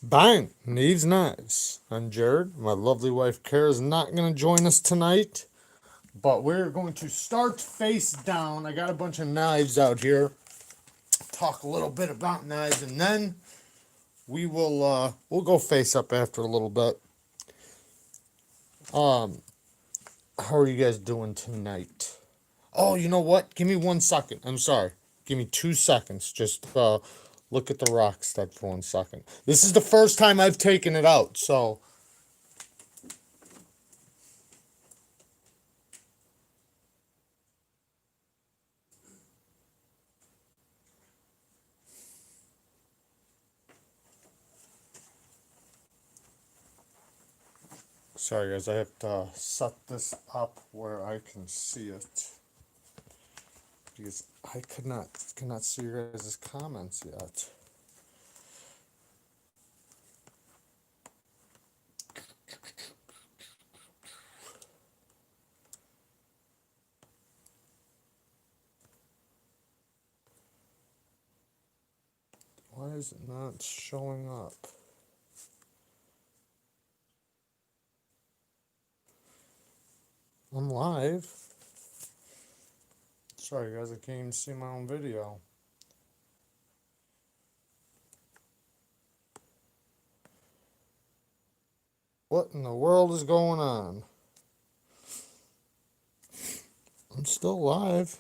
Bang! Neevesknives. I'm Jared. My lovely wife Kara is not going to join us tonight, but we're going to start face down. I got a bunch of knives out here. Talk a little bit about knives, and then we'll go face up after a little bit. How are you guys doing tonight? Oh, you know what? Give me 1 second. I'm sorry. Give me 2 seconds. Just look at the rock stud for 1 second. This is the first time I've taken it out, so. Sorry guys, I have to set this up where I can see it. Because I cannot see your guys' comments yet. Why is it not showing up? I'm live. Sorry guys, I can't even see my own video. What in the world is going on? I'm still live.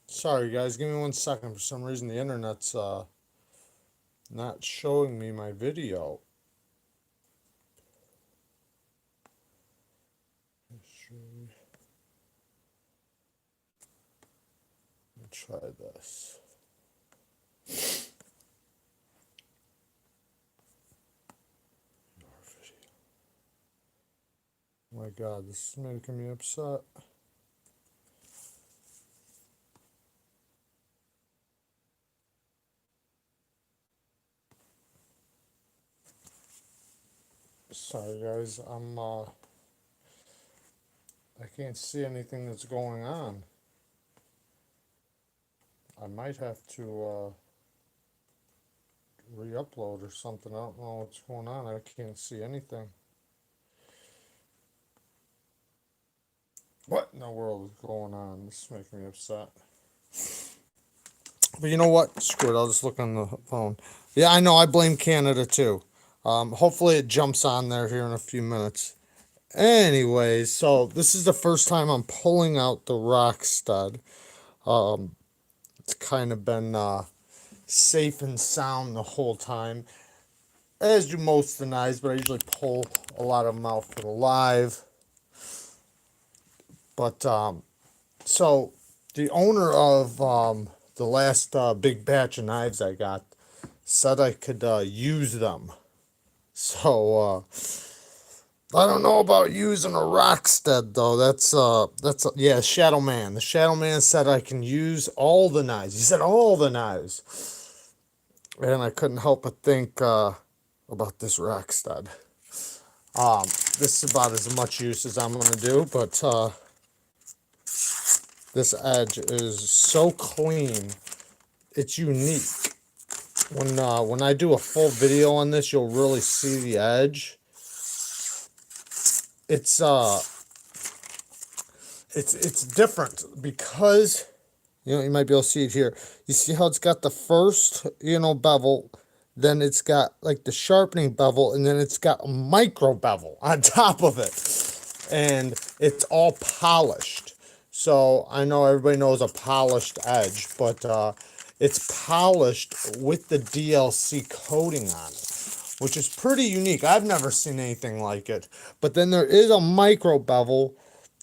Sorry guys, give me 1 second. For some reason the internet's not showing me my video. Let me try this. Oh my god, this is making me upset. Sorry guys, I can't see anything that's going on. I might have to re-upload or something. I don't know what's going on. I can't see anything. What in the world is going on? This is making me upset. But you know what? Screw it. I'll just look on the phone. Yeah, I know. I blame Canada too. Hopefully it jumps on there here in a few minutes. Anyways, so this is the first time I'm pulling out the rock stud. It's kind of been safe and sound the whole time, as do most of the knives, but I usually pull a lot of them out for the live. But so the owner of the last big batch of knives I got said I could use them. So I don't know about using a rock stud though. That's yeah, Shadow Man. The Shadow Man said I can use all the knives. He said all the knives, and I couldn't help but think about this rock stud. This is about as much use as I'm gonna do, but this edge is so clean. It's unique. When I do a full video on this, you'll really see the edge. It's different because you might be able to see it here. You see how it's got the first bevel, then it's got like the sharpening bevel, and then it's got a micro bevel on top of it, and it's all polished. So I know everybody knows a polished edge, but it's polished with the DLC coating on it, which is pretty unique. I've never seen anything like it. But then there is a micro bevel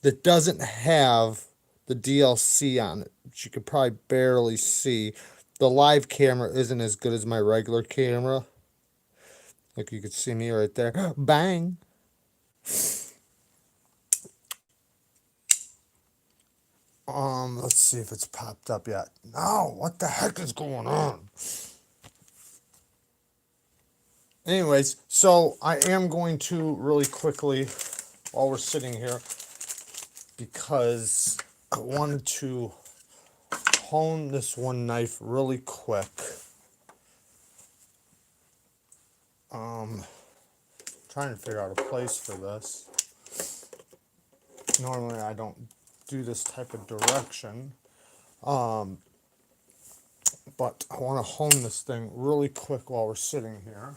that doesn't have the DLC on it, which you could probably barely see. The live camera isn't as good as my regular camera. Like you could see me right there. Bang! Let's see if it's popped up yet. No, what the heck is going on? Anyways, so I am going to really quickly, while we're sitting here, because I wanted to hone this one knife really quick. Trying to figure out a place for this. Normally I don't do this type of direction. But I want to hone this thing really quick while we're sitting here.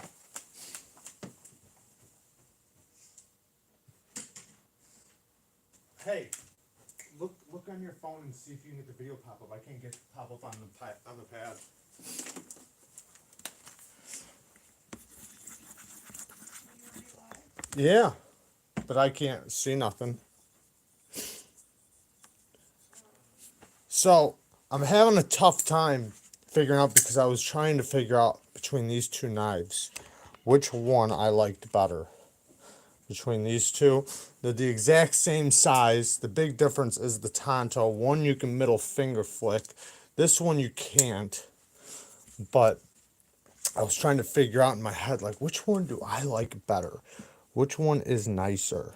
Hey, look on your phone and see if you can get the video pop up. I can't get the pop up on the pad. Yeah, but I can't see nothing. So I'm having a tough time figuring out, because I was trying to figure out between these two knives which one I liked better. Between these two, they're the exact same size. The big difference is the Tonto. One you can middle finger flick. This one you can't. But I was trying to figure out in my head, like, which one do I like better? Which one is nicer?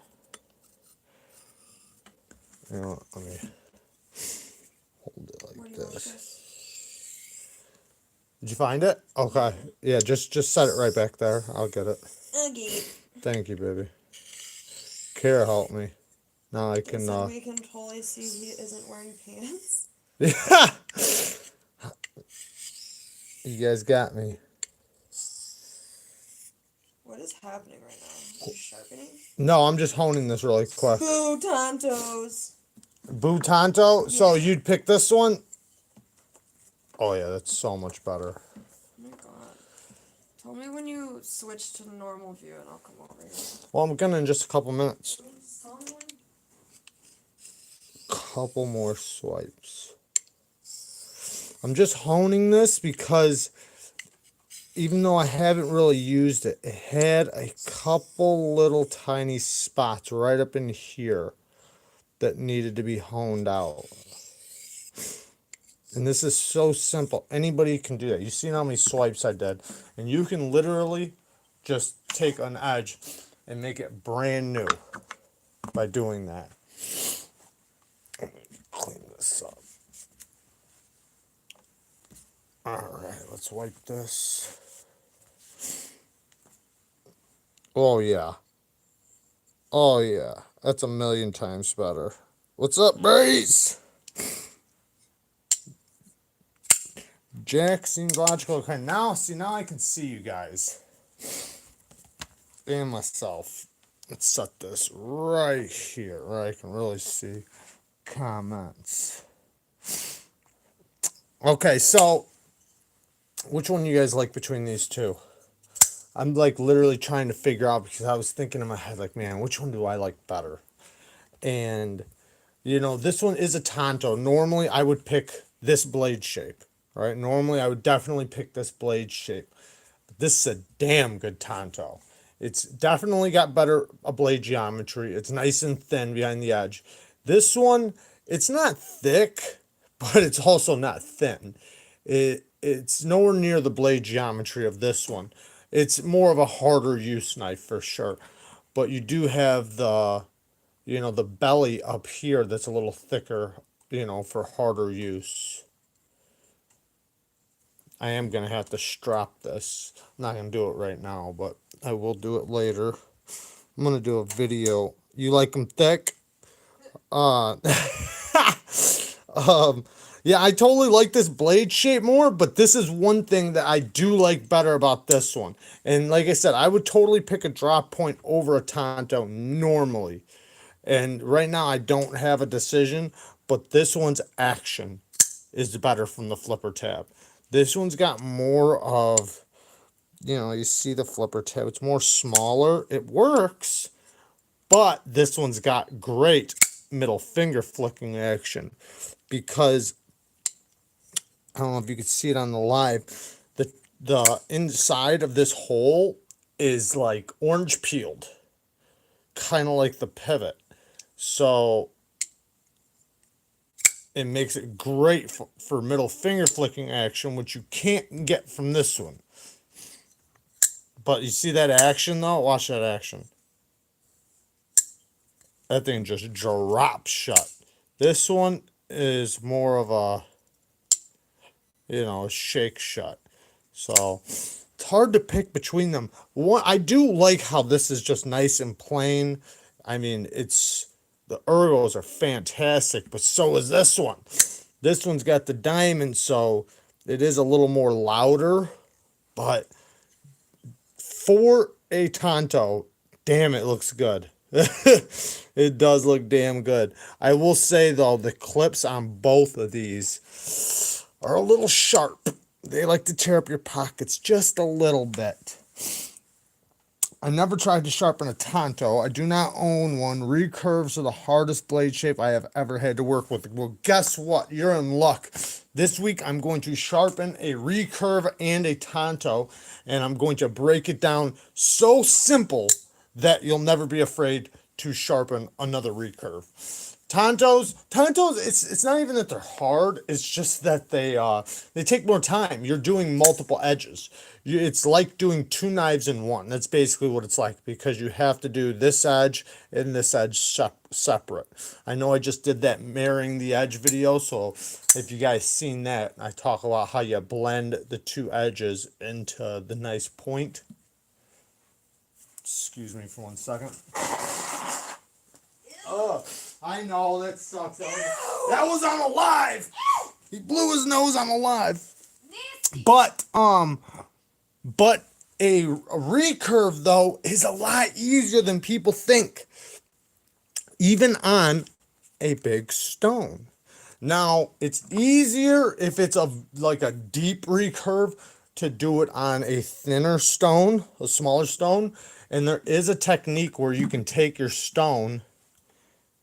You know, let me hold it like this. Did you find it? Okay. Yeah, just set it right back there. I'll get it. Okay. Thank you, baby. Kara helped me. Now I can. So we can totally see he isn't wearing pants. Yeah. You guys got me. What is happening right now? Are you sharpening? No, I'm just honing this really quick. Boo Tontos. Boo Tonto? Yeah. So you'd pick this one? Oh yeah, that's so much better. Oh my god. Tell me when you switch to normal view and I'll come over here. Well, I'm gonna in just a couple minutes. Tell me when. Couple more swipes. I'm just honing this because even though I haven't really used it, it had a couple little tiny spots right up in here that needed to be honed out. And this is so simple. Anybody can do that. You see how many swipes I did. And you can literally just take an edge and make it brand new by doing that. Let me clean this up. Alright, let's wipe this. Oh yeah. Oh yeah. That's a million times better. What's up, Brace? Jack seems logical. Okay, now I can see you guys. And myself. Let's set this right here where I can really see comments. Okay, so which one do you guys like between these two? I'm like literally trying to figure out, because I was thinking in my head, like, man, which one do I like better? And, you know, this one is a Tonto. Normally, I would pick this blade shape, right? Normally, I would definitely pick this blade shape. But this is a damn good Tonto. It's definitely got better blade geometry. It's nice and thin behind the edge. This one, it's not thick, but it's also not thin. It's nowhere near the blade geometry of this one. It's more of a harder use knife for sure. But you do have the, you know, the belly up here that's a little thicker, you know, for harder use. I am going to have to strap this. I'm not going to do it right now, but I will do it later. I'm going to do a video. You like them thick? Yeah, I totally like this blade shape more, but this is one thing that I do like better about this one. And like I said, I would totally pick a drop point over a Tonto normally. And right now I don't have a decision, but this one's action is better from the flipper tab. This one's got more of, you know, you see the flipper tab. It's more smaller. It works, but this one's got great middle finger flicking action, because I don't know if you can see it on the live. The inside of this hole is like orange peeled, kind of like the pivot. So it makes it great for middle finger flicking action, which you can't get from this one. But you see that action though? Watch that action. That thing just drops shut. This one is more of a, you know, shake shut. So it's hard to pick between them. One, I do like how this is just nice and plain. I mean, the ergos are fantastic, but so is this one. This one's got the diamond, so it is a little more louder, but for a Tonto, damn, it looks good. It does look damn good. I will say, though, the clips on both of these are a little sharp. They like to tear up your pockets just a little bit. I never tried to sharpen a Tonto. I do not own one. Recurves are the hardest blade shape I have ever had to work with. Well, guess what? You're in luck. This week, I'm going to sharpen a recurve and a Tonto, and I'm going to break it down so simple that you'll never be afraid to sharpen another recurve. Tontos, it's not even that they're hard, it's just that they take more time. You're doing multiple edges. It's like doing two knives in one. That's basically what it's like, because you have to do this edge and this edge separate. I know I just did that marrying the edge video, so if you guys seen that, I talk about how you blend the two edges into the nice point. Excuse me for 1 second. Oh, I know, that sucks. That was on a live. He blew his nose on a live. But a recurve, though, is a lot easier than people think, even on a big stone. Now, it's easier if it's like a deep recurve to do it on a thinner stone, a smaller stone. And there is a technique where you can take your stone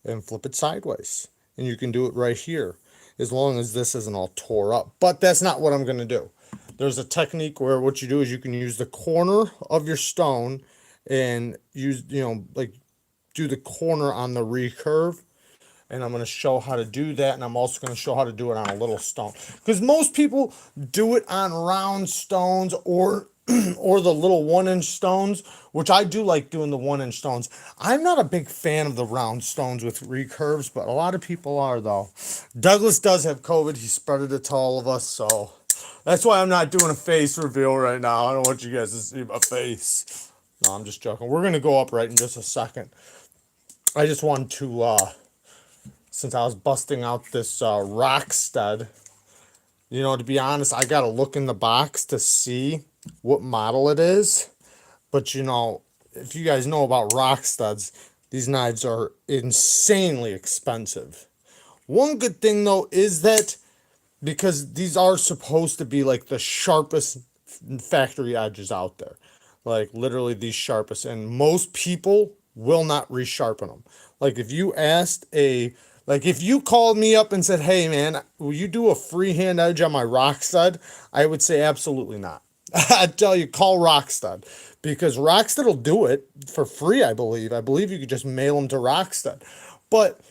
and flip it sideways. And you can do it right here, as long as this isn't all tore up. But that's not what I'm going to do. There's a technique where what you do is you can use the corner of your stone and use, like do the corner on the recurve. And I'm going to show how to do that. And I'm also going to show how to do it on a little stone. Because most people do it on round stones or or the little 1-inch stones, which I do like doing the 1-inch stones. I'm not a big fan of the round stones with recurves, but a lot of people are, though. Douglas does have COVID. He spread it to all of us, so that's why I'm not doing a face reveal right now. I don't want you guys to see my face. No, I'm just joking. We're going to go upright in just a second. I just wanted to, since I was busting out this rock stud, to be honest, I got to look in the box to see what model it is. But if you guys know about rock studs, these knives are insanely expensive. One good thing, though, is that because these are supposed to be like the sharpest factory edges out there, like literally the sharpest, and most people will not resharpen them. Like if you called me up and said, hey man, will you do a freehand edge on my rock stud? I would say absolutely not. I'd tell you, call Rockstud, because Rockstud will do it for free, I believe. I believe you could just mail them to Rockstud. But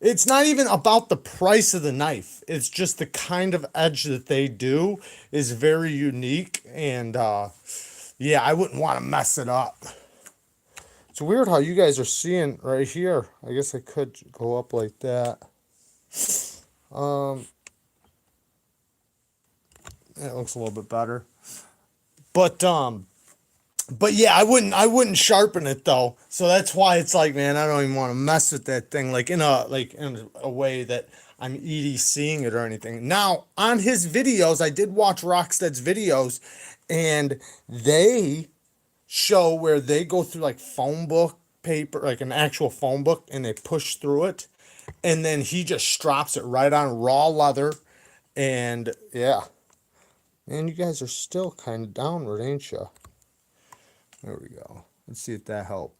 it's not even about the price of the knife. It's just the kind of edge that they do is very unique. And, yeah, I wouldn't want to mess it up. It's weird how you guys are seeing right here. I guess I could go up like that. That looks a little bit better. But yeah, I wouldn't sharpen it though. So that's why it's like, man, I don't even want to mess with that thing in a way that I'm EDCing it or anything. Now, on his videos, I did watch Rockstead's videos, and they show where they go through like phone book paper, like an actual phone book, and they push through it, and then he just strops it right on raw leather. And yeah. Man, you guys are still kind of downward, ain't you? There we go. Let's see if that helped.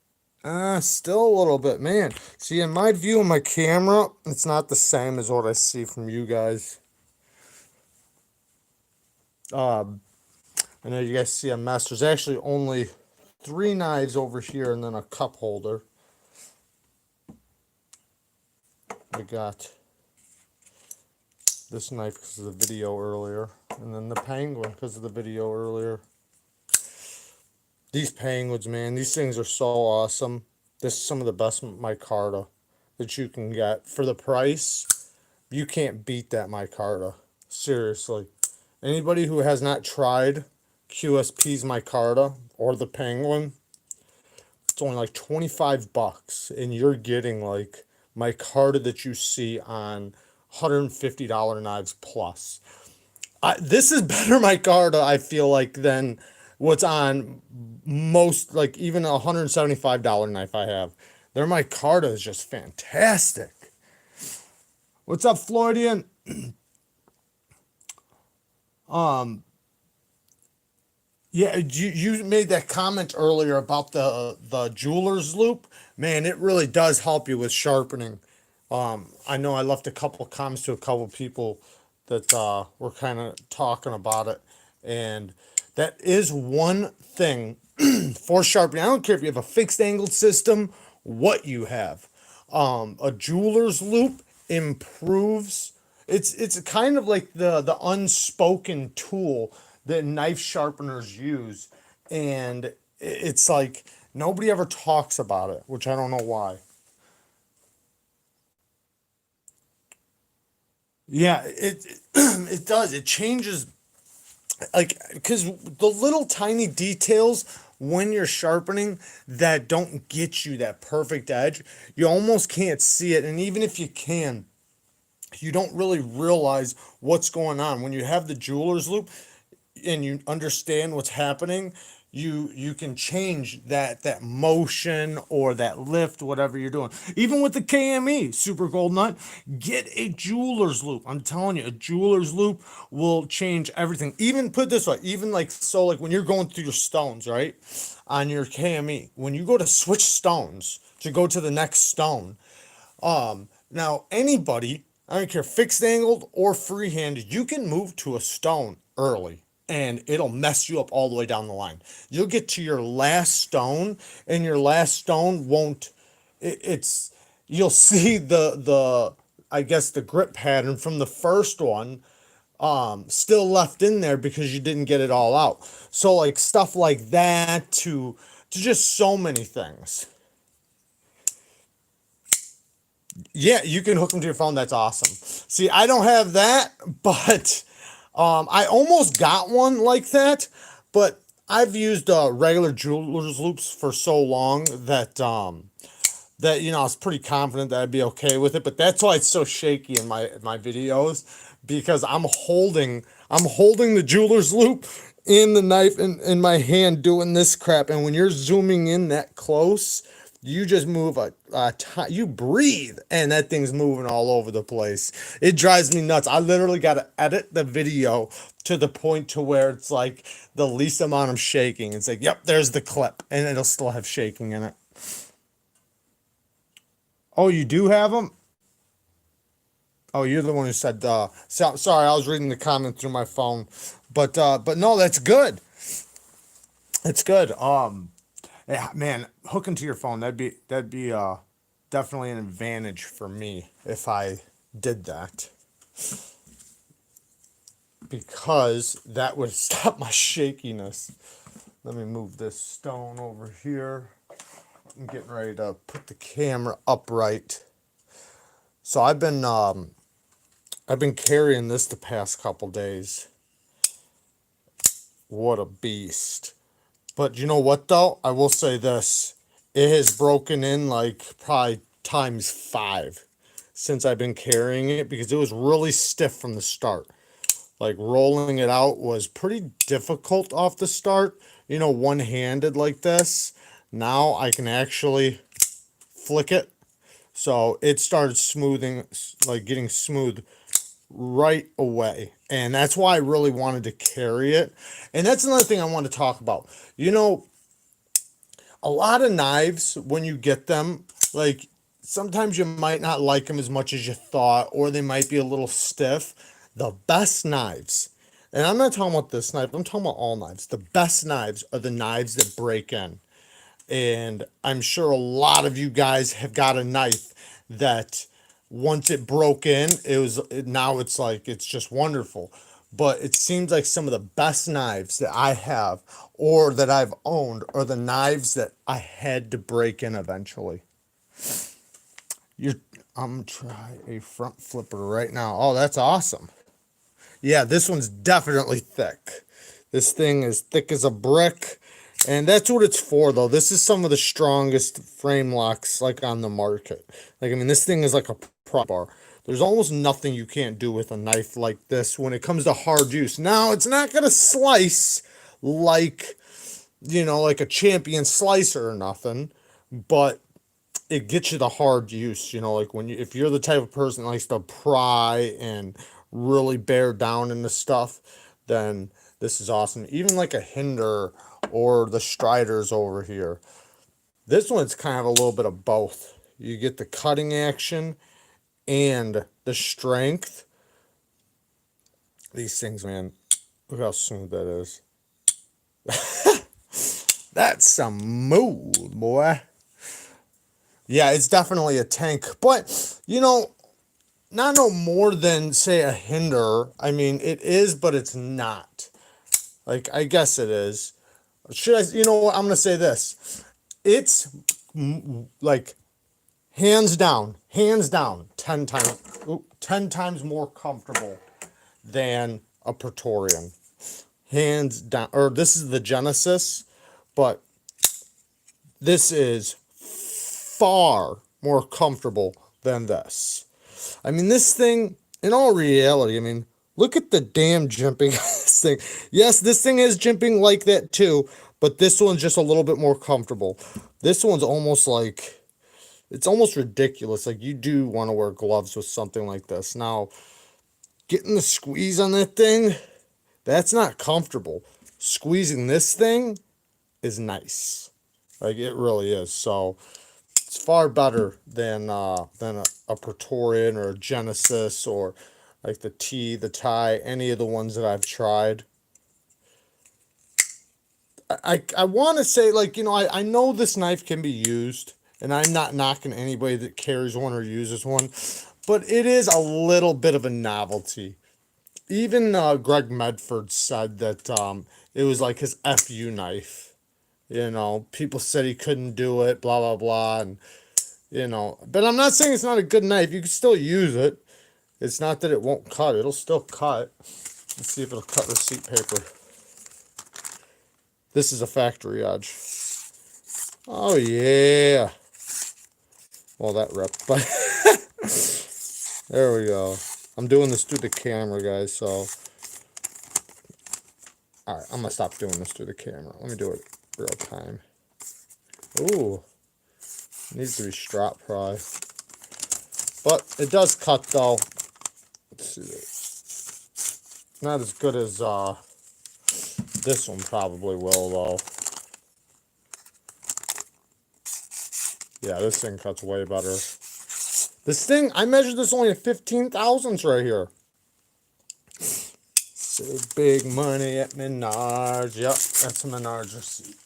Still a little bit, man. See, in my view of my camera, it's not the same as what I see from you guys. I know you guys see a mess. There's actually only 3 knives over here and then a cup holder. I got this knife because of the video earlier, and then the penguin because of the video earlier. These penguins, man, these things are so awesome. This is some of the best micarta that you can get for the price. You can't beat that micarta, seriously. Anybody who has not tried QSP's micarta or the Penguin, it's only like 25 bucks, and you're getting like micarta that you see on $150 knives plus. This is better micarta, I feel like, than what's on most, like even a $175 knife I have. Their micarta is just fantastic. What's up, Floridian? Yeah, you made that comment earlier about the jeweler's loop. Man, it really does help you with sharpening. I know I left a couple comments to a couple people that were kind of talking about it, and that is one thing for sharpening. I don't care if you have a fixed angled system, what you have. A jeweler's loop improves. It's kind of like the unspoken tool that knife sharpeners use, and it's like nobody ever talks about it, which I don't know why. Yeah, it does. It changes, like, because the little tiny details when you're sharpening that don't get you that perfect edge, you almost can't see it, and even if you can, you don't really realize what's going on when you have the jeweler's loop and you understand what's happening. You can change that motion or that lift, whatever you're doing. Even with the KME super gold nut, get a jeweler's loop. I'm telling you, a jeweler's loop will change everything. Even put it this way, even like so, like when you're going through your stones, right, on your KME, when you go to switch stones to go to the next stone, now anybody, I don't care, fixed angled or freehanded, you can move to a stone early and it'll mess you up all the way down the line. You'll get to your last stone and your last stone won't, it's, you'll see the I guess the grip pattern from the first one still left in there because you didn't get it all out. So like stuff like that to just so many things. Yeah, you can hook them to your phone. That's awesome. See, I don't have that, but I almost got one like that. But I've used regular jeweler's loops for so long that I was pretty confident that I'd be okay with it. But that's why it's so shaky in my videos, because I'm holding the jeweler's loop and the knife in my hand doing this crap. And when you're zooming in that close, you just move you breathe, and that thing's moving all over the place. It drives me nuts. I literally got to edit the video to the point to where it's like the least amount of shaking. It's like, yep, there's the clip, and it'll still have shaking in it. Oh, you do have them? Oh, you're the one who said, sorry, I was reading the comment through my phone. But no, that's good. It's good. Yeah, man, hooking to your phone, that'd be definitely an advantage for me if I did that, because that would stop my shakiness. Let me move this stone over here. I'm getting ready to put the camera upright. So I've been carrying this the past couple days. What a beast. But you know what though? I will say this. It has broken in like probably times 5 since I've been carrying it, because it was really stiff from the start. Like rolling it out was pretty difficult off the start, one-handed like this. Now I can actually flick it. So it started smoothing, like getting smooth right away. And that's why I really wanted to carry it. And that's another thing I want to talk about. A lot of knives, when you get them, like sometimes you might not like them as much as you thought, or they might be a little stiff. The best knives, and I'm not talking about this knife, I'm talking about all knives. The best knives are the knives that break in. And I'm sure a lot of you guys have got a knife that once it broke in, now it's like it's just wonderful. But it seems like some of the best knives that I have or that I've owned are the knives that I had to break in eventually. You're, I'm gonna try a front flipper right now. Oh, that's awesome. Yeah, this one's definitely thick. This thing is thick as a brick. And that's what it's for, though. This is some of the strongest frame locks, like, on the market. Like, I mean, this thing is like a pro bar. There's almost nothing you can't do with a knife like this when it comes to hard use. Now, it's not going to slice like, like a champion slicer or nothing, but it gets you the hard use, like if you're the type of person that likes to pry and really bear down into stuff, then this is awesome. Even like a Hinder or the Striders over here. This one's kind of a little bit of both. You get the cutting action and the strength. These things, man, look how smooth that is. That's some smooth, boy. Yeah, it's definitely a tank. But, not no more than, say, a Hinder. I mean, it is, but it's not. Like, I guess it is. Should I, what, I'm going to say this. It's, like, hands down, 10 times more comfortable than a Praetorian. Hands down. Or this is the Genesis, but this is far more comfortable than this. I mean, this thing, in all reality, I mean, look at the damn jimping this thing. Yes, this thing is jimping like that too, but this one's just a little bit more comfortable. This one's almost like, it's almost ridiculous. Like, you do want to wear gloves with something like this. Now, getting the squeeze on that thing, that's not comfortable. Squeezing this thing is nice. Like, it really is. So, it's far better than a Praetorian or a Genesis or like the T, the Tie, any of the ones that I've tried. I want to say, like, I know this knife can be used, and I'm not knocking anybody that carries one or uses one, but it is a little bit of a novelty. Even Greg Medford said that it was like his FU knife. People said he couldn't do it, blah, blah, blah, and but I'm not saying it's not a good knife. You can still use it. It's not that it won't cut. It'll still cut. Let's see if it'll cut receipt paper. This is a factory edge. Oh, yeah. Well, that ripped, but there we go. I'm doing this through the camera, guys, so. All right, I'm going to stop doing this through the camera. Let me do it real time. Ooh. Needs to be strap pry. But it does cut, though. Let's see. Not as good as this one probably will, though. Yeah, this thing cuts way better. This thing, I measured this only at 15 thousandths right here. Save big money at Menards. Yep, that's a Menards receipt.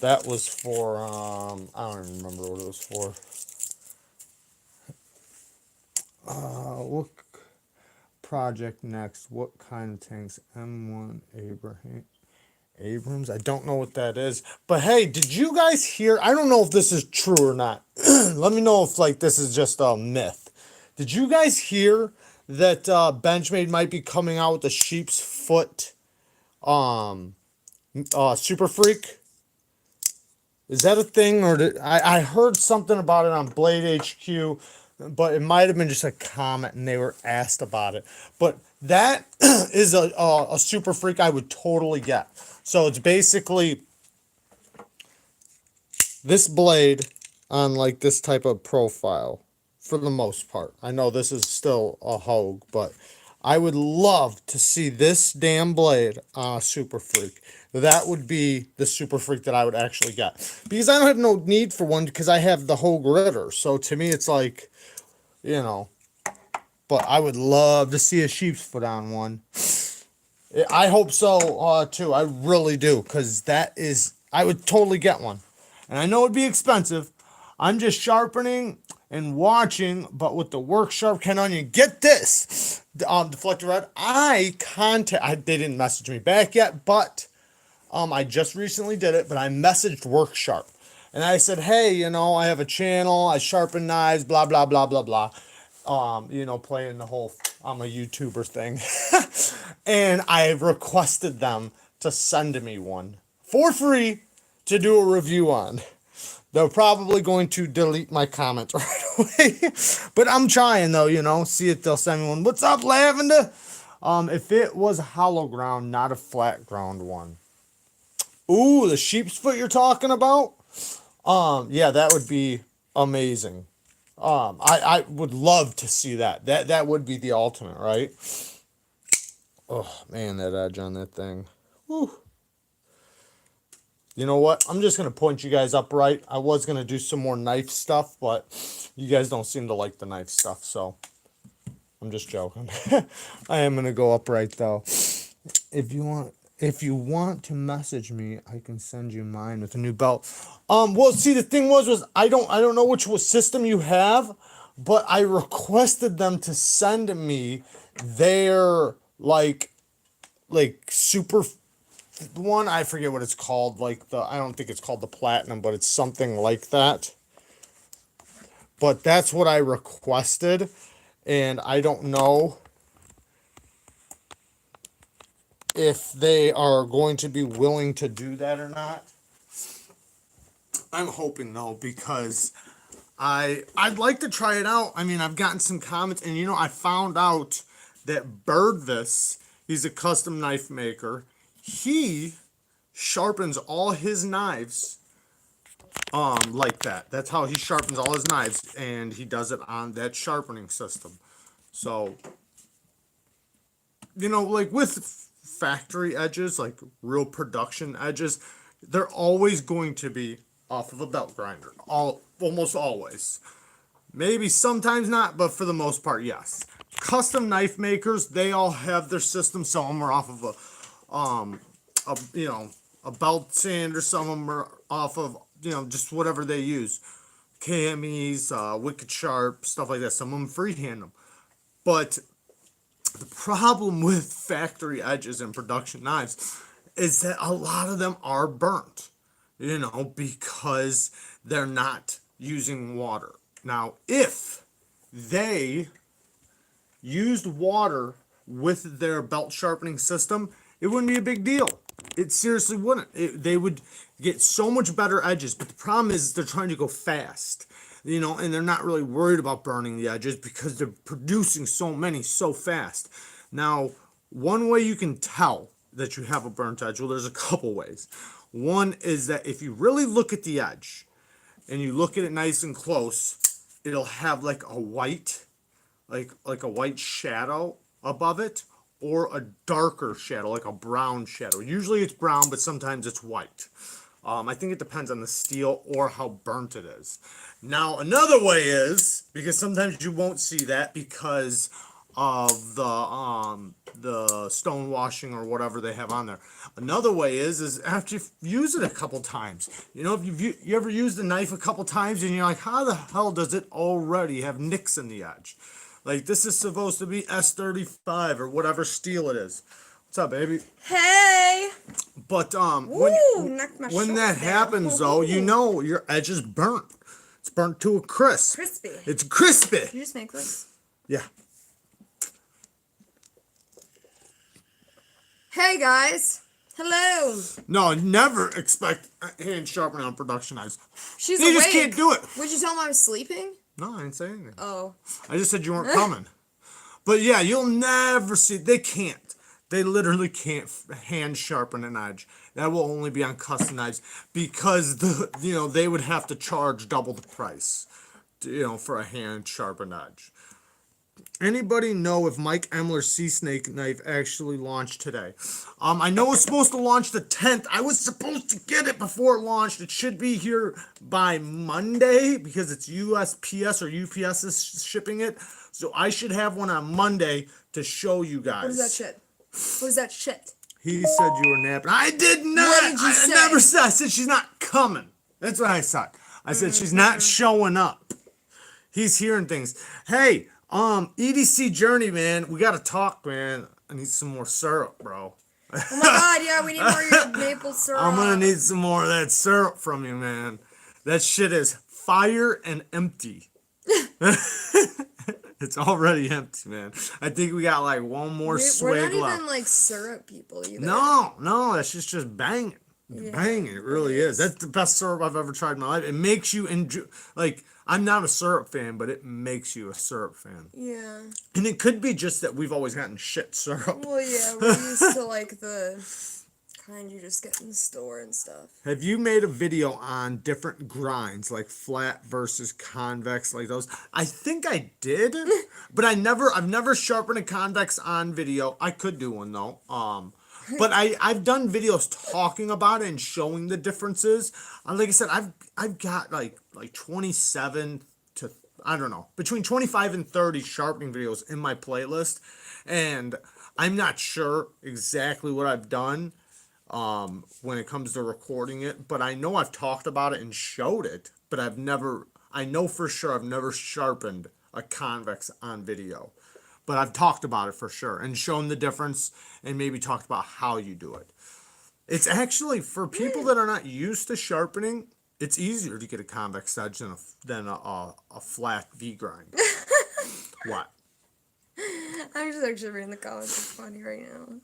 That was for, I don't even remember what it was for. What project next? What kind of tanks? M1 Abrams? I don't know what that is. But hey, did you guys hear? I don't know if this is true or not. Let me know if, like, this is just a myth. Did you guys hear that Benchmade might be coming out with a sheep's foot Super Freak? Is that a thing, or I heard something about it on Blade HQ, but it might have been just a comment and they were asked about it. But that is a Super Freak I would totally get. So it's basically this blade on like this type of profile for the most part. I know this is still a Hogue, but I would love to see this damn blade on a Super Freak. That would be the Super Freak that I would actually get. Because I don't have no need for one because I have the Hogue Ritter. So to me, it's like, but I would love to see a sheep's foot on one. I hope so, too. I really do. Because I would totally get one. And I know it'd be expensive. I'm just sharpening and watching, but with the Work Sharp Ken Onion, get this, Deflector Red. They didn't message me back yet, but I just recently did it, but I messaged Work Sharp, and I said, hey, I have a channel, I sharpen knives, blah, blah, blah, blah, blah, playing the whole I'm a YouTuber thing. And I requested them to send me one for free to do a review on. They're probably going to delete my comment right away. But I'm trying though, see if they'll send me one. What's up, Lavender? If it was hollow ground, not a flat ground one. Ooh, the sheep's foot you're talking about? Yeah, that would be amazing. I would love to see that. That would be the ultimate, right? Oh man, that edge on that thing. Whew. You know what? I'm just gonna point you guys upright. I was gonna do some more knife stuff, but you guys don't seem to like the knife stuff, so I'm just joking. I am gonna go upright though. If you want to message me, I can send you mine with a new belt. Well, see, the thing was I don't know which system you have, but I requested them to send me their like super one. I forget what it's called. I don't think it's called the platinum, but it's something like that. But that's what I requested, and I don't know if they are going to be willing to do that or not. I'm hoping though, because I'd like to try it out. I mean, I've gotten some comments, and I found out that Birdvis, he's a custom knife maker. He sharpens all his knives like that. That's how he sharpens all his knives, and he does it on that sharpening system. So, like with factory edges, like real production edges, they're always going to be off of a belt grinder. Almost always. Maybe sometimes not, but for the most part, yes. Custom knife makers, they all have their system. Some of them are off of a belt sander. Some of them are off of just whatever they use. Camis, Wicked Sharp, stuff like that. Some of them freehand them. But the problem with factory edges and production knives is that a lot of them are burnt, because they're not using water. Now, if they used water with their belt sharpening system, it wouldn't be a big deal. It seriously wouldn't. They would get so much better edges, but the problem is they're trying to go fast. And they're not really worried about burning the edges because they're producing so many so fast. Now, one way you can tell that you have a burnt edge, well, there's a couple ways. One is that if you really look at the edge and you look at it nice and close, it'll have like a white shadow above it, or a darker shadow, like a brown shadow. Usually it's brown, but sometimes it's white. I think it depends on the steel or how burnt it is. Now, another way is, because sometimes you won't see that because of the stone washing or whatever they have on there. Another way is after you use it a couple times. If you ever used a knife a couple times and you're like, how the hell does it already have nicks in the edge? Like, this is supposed to be S35 or whatever steel it is. What's up, baby? Hey! But when that happens, though, your edge is burnt. It's burnt to a crisp. Crispy. It's crispy. Did you just make this? Yeah. Hey, guys. Hello. No, never expect hand sharpening on production knives. She's You awake. just can't do it. Would you tell him I was sleeping? No, I didn't say anything. Oh. I just said you weren't coming. But yeah, you'll never see. They can't. They literally can't hand sharpen an edge. That will only be on custom knives because they would have to charge double the price, for a hand sharpened edge. Anybody know if Mike Emler's Sea Snake knife actually launched today? I know it's supposed to launch the 10th. I was supposed to get it before it launched. It should be here by Monday because it's USPS or UPS is shipping it. So I should have one on Monday to show you guys. What is that shit? What is that shit? He said you were napping. I did not. What did you say? I never said. I said she's not coming. That's what I said. I said she's not showing up. He's hearing things. Hey, EDC Journey, man. We gotta talk, man. I need some more syrup, bro. Oh my god, yeah, we need more of your maple syrup. I'm gonna need some more of that syrup from you, man. That shit is fire and empty. It's already empty, man. I think we got like one more We're swig not left. even like syrup people either. No, that's just banging. Yeah, Banging, it really is. That's the best syrup I've ever tried in my life. It makes you enjoy, like, I'm not a syrup fan, but it makes you a syrup fan. Yeah. And it could be just that we've always gotten shit syrup. Well, yeah, we're used to like the kind you just get in the store and stuff. Have you made a video on different grinds, like flat versus convex, like those? I think I did, but I've never sharpened a convex on video. I could do one though. But I've done videos talking about it and showing the differences. Like I said, I've got like 27 to, I don't know, between 25 and 30 sharpening videos in my playlist, and I'm not sure exactly what I've done when it comes to recording it, but I know I've talked about it and showed it, but I know for sure I've never sharpened a convex on video. But I've talked about it for sure and shown the difference and maybe talked about how you do it. It's actually, for people that are not used to sharpening, it's easier to get a convex edge than a flat V grind. What? I'm just actually reading the comments. It's funny right now.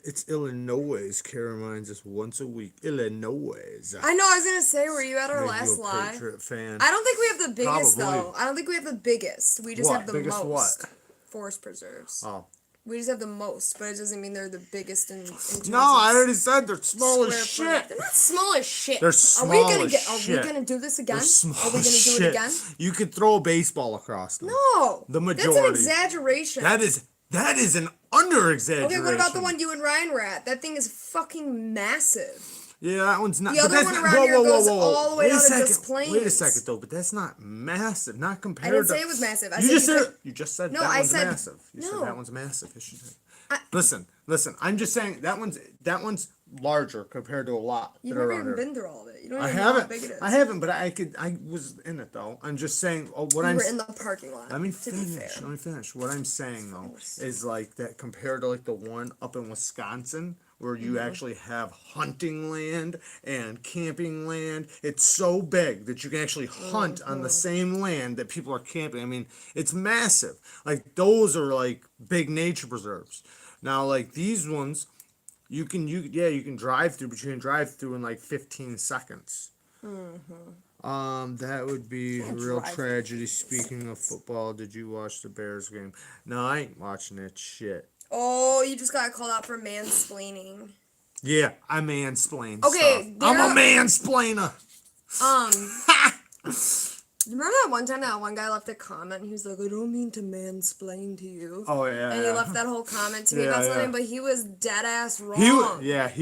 It's Illinois. Kara reminds us once a week. Illinois. I know, I was gonna say, were you at our Are last you a live? Patriot fan? I don't think we have the biggest Probably. though. I don't think we have the biggest. We just What? have the Biggest most what? forest preserves. Oh. We just have the most, but it doesn't mean they're the biggest in terms No, I of already said they're small as square shit. footage. They're not small as shit. They're Are small we gonna as get? Are shit. we gonna do this again? They're small Are we gonna as do shit. it again? You could throw a baseball across them. No. The That's majority. an exaggeration. That is an under exaggeration. Okay, what about the one you and Ryan were at? That thing is fucking massive. Yeah, that one's not. The but other that's one not- around here goes all the way Wait a down to second. just plains. Wait a second though, but that's not massive. Not compared I didn't to. say it was massive. I You said just you said. could- You just said No, that I one's said- massive. You no. said that one's massive. Yes, you did. Listen. I'm just saying that one's larger compared to a lot. You've that are never around even here. been through all of it. You don't I even know how haven't. big it is. I haven't, but I was in it though. I'm just saying. What You I'm. were in the parking lot. Let me to be finish. fair. Let me finish. What I'm saying though is like that compared to like the one up in Wisconsin where you actually have hunting land and camping land. It's so big that you can actually hunt on the same land that people are camping. I mean, it's massive. Like those are like big nature preserves. Now like these ones, you can drive through, but you can drive through in like 15 seconds. That would be a real drive tragedy. Speaking of football, did you watch the Bears game? No, I ain't watching that shit. Oh, you just got called out for mansplaining. Yeah, I mansplain Okay, stuff. I'm a there- mansplainer. Remember that one time that one guy left a comment and he was like, I don't mean to mansplain to you. Oh yeah. And he yeah. left that whole comment to me Yeah, about yeah. something, but he was dead ass wrong. He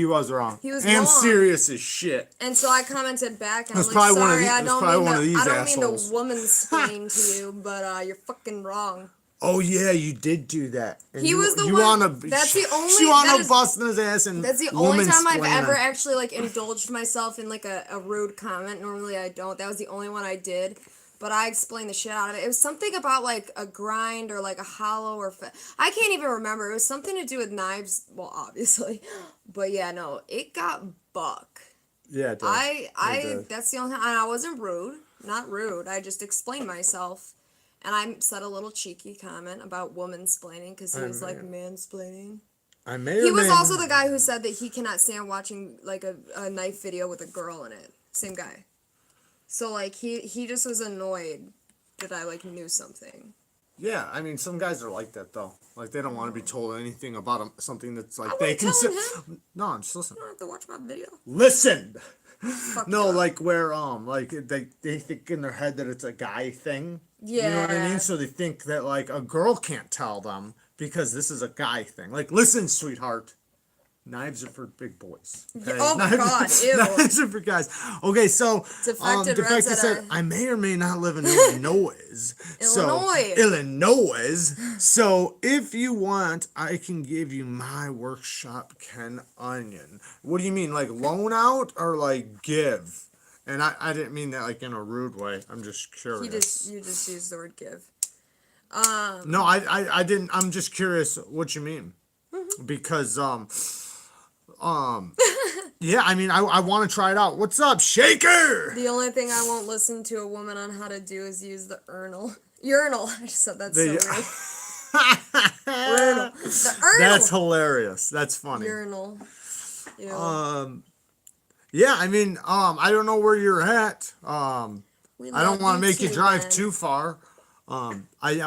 was wrong. He was and wrong. serious as shit. And so I commented back and I That's was like, probably one of sorry, the- I that's don't probably mean one of to, these I don't mean assholes. to womansplain to you, but you're fucking wrong. Oh yeah, you did do that. And He was the you one- Wanna, that's the only- You want that to is- busting his ass and That's the only time I've womansplaining. ever actually like indulged myself in like a rude comment. Normally I don't. That was the only one I did. But I explained the shit out of it. It was something about like a grind or like a hollow or I can't even remember. It was something to do with knives. Well, obviously, but yeah, no, it got buck. Yeah, it did. I It did. that's the only time. And I wasn't rude. Not rude. I just explained myself, and I said a little cheeky comment about womansplaining because he was like mansplaining. I may or He was may also not- the guy who said that he cannot stand watching like a knife video with a girl in it. Same guy. So like he just was annoyed that I like knew something. Yeah, I mean, some guys are like that though. Like they don't want to be told anything about something that's like I they wouldn't tell consider. him. No, I'm just listening. You don't have to watch my video. Listen. Fuck No, you. like where like they think in their head that it's a guy thing. You know what I Yeah. mean? So they think that like a girl can't tell them because this is a guy thing. Like, listen, sweetheart. Knives are for big boys. Okay? Oh, God, ew. Knives are for guys. Okay, so Defected Defected Reds said at a- I may or may not live in Illinois. Illinois. So, Illinois. So if you want, I can give you my workshop Ken Onion. What do you mean, like loan out or like give? And I didn't mean that like in a rude way. I'm just curious. You just used the word give. No, I didn't. I'm just curious what you mean. Because yeah, I mean I want to try it out. What's up, Shaker? The only thing I won't listen to a woman on how to do is use the urinal. Urinal. I just said that's so The, weird. Urinal. The urinal. That's hilarious. That's funny. Urinal. Ew. Yeah, I mean, I don't know where you're at. We I love don't want to make you too, drive Ben. too far. Like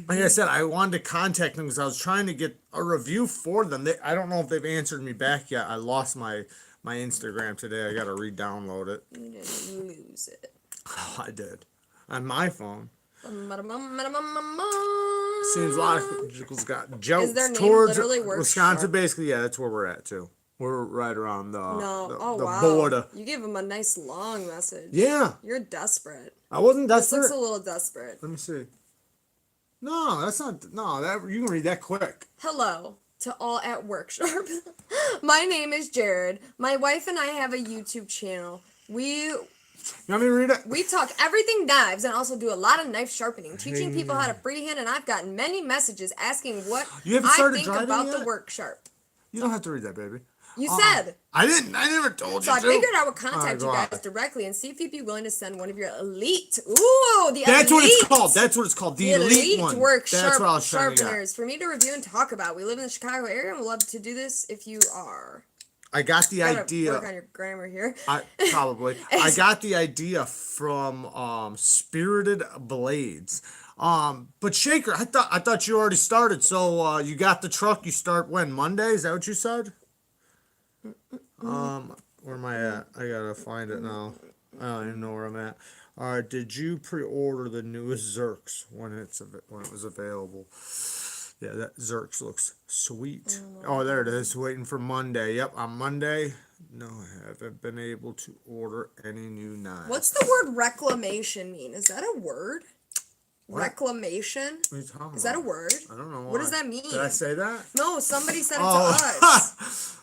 I said, I wanted to contact them because I was trying to get a review for them. I don't know if they've answered me back yet. I lost my Instagram today. I got to re-download it. You didn't lose it. Oh, I did. On my phone. Seems Seems a lot of people's got jokes Is their name towards literally work Wisconsin. sharp? Basically, yeah, that's where we're at too. We're right around the the wow. border. You gave him a nice long message. Yeah, You're desperate. I wasn't This desperate. looks a little desperate. Let me see. No, that's not. No, that you can read that quick. Hello to all at Work Sharp. My name is Jared. My wife and I have a YouTube channel. You want me to read it? We talk everything knives and also do a lot of knife sharpening, teaching people how to freehand, and I've gotten many messages asking what You haven't I started think driving about yet? the Work Sharp. You don't have to read that, baby. You said. I didn't. I never told So you I to. figured I would All right, contact go you guys on. directly and see if you'd be willing to send one of your elite. Ooh, the That's elite. what it's called. That's what it's called. The elite one. Work That's what I was trying to get. sharpeners for me to review and talk about. We live in the Chicago area and we'd love to do this if you are. I got the Gotta idea. work on your grammar here. Probably. I got the idea from Spirited Blades. But Shaker, I thought you already started. So you got the truck. You start when? Monday? Is that what you said? Where am I at? I gotta find it now. I don't even know where I'm at. All right. Did you pre-order the newest Zerks when it was available? Yeah, that Zerks looks sweet. Oh, there it is. Waiting for Monday. Yep, on Monday. No, I haven't been able to order any new knives. What's the word reclamation mean? Is that a word? What? Reclamation? What are you talking Is that a about? word? I don't know. What does why. that mean? Did I say that? No, somebody said it Oh. to us.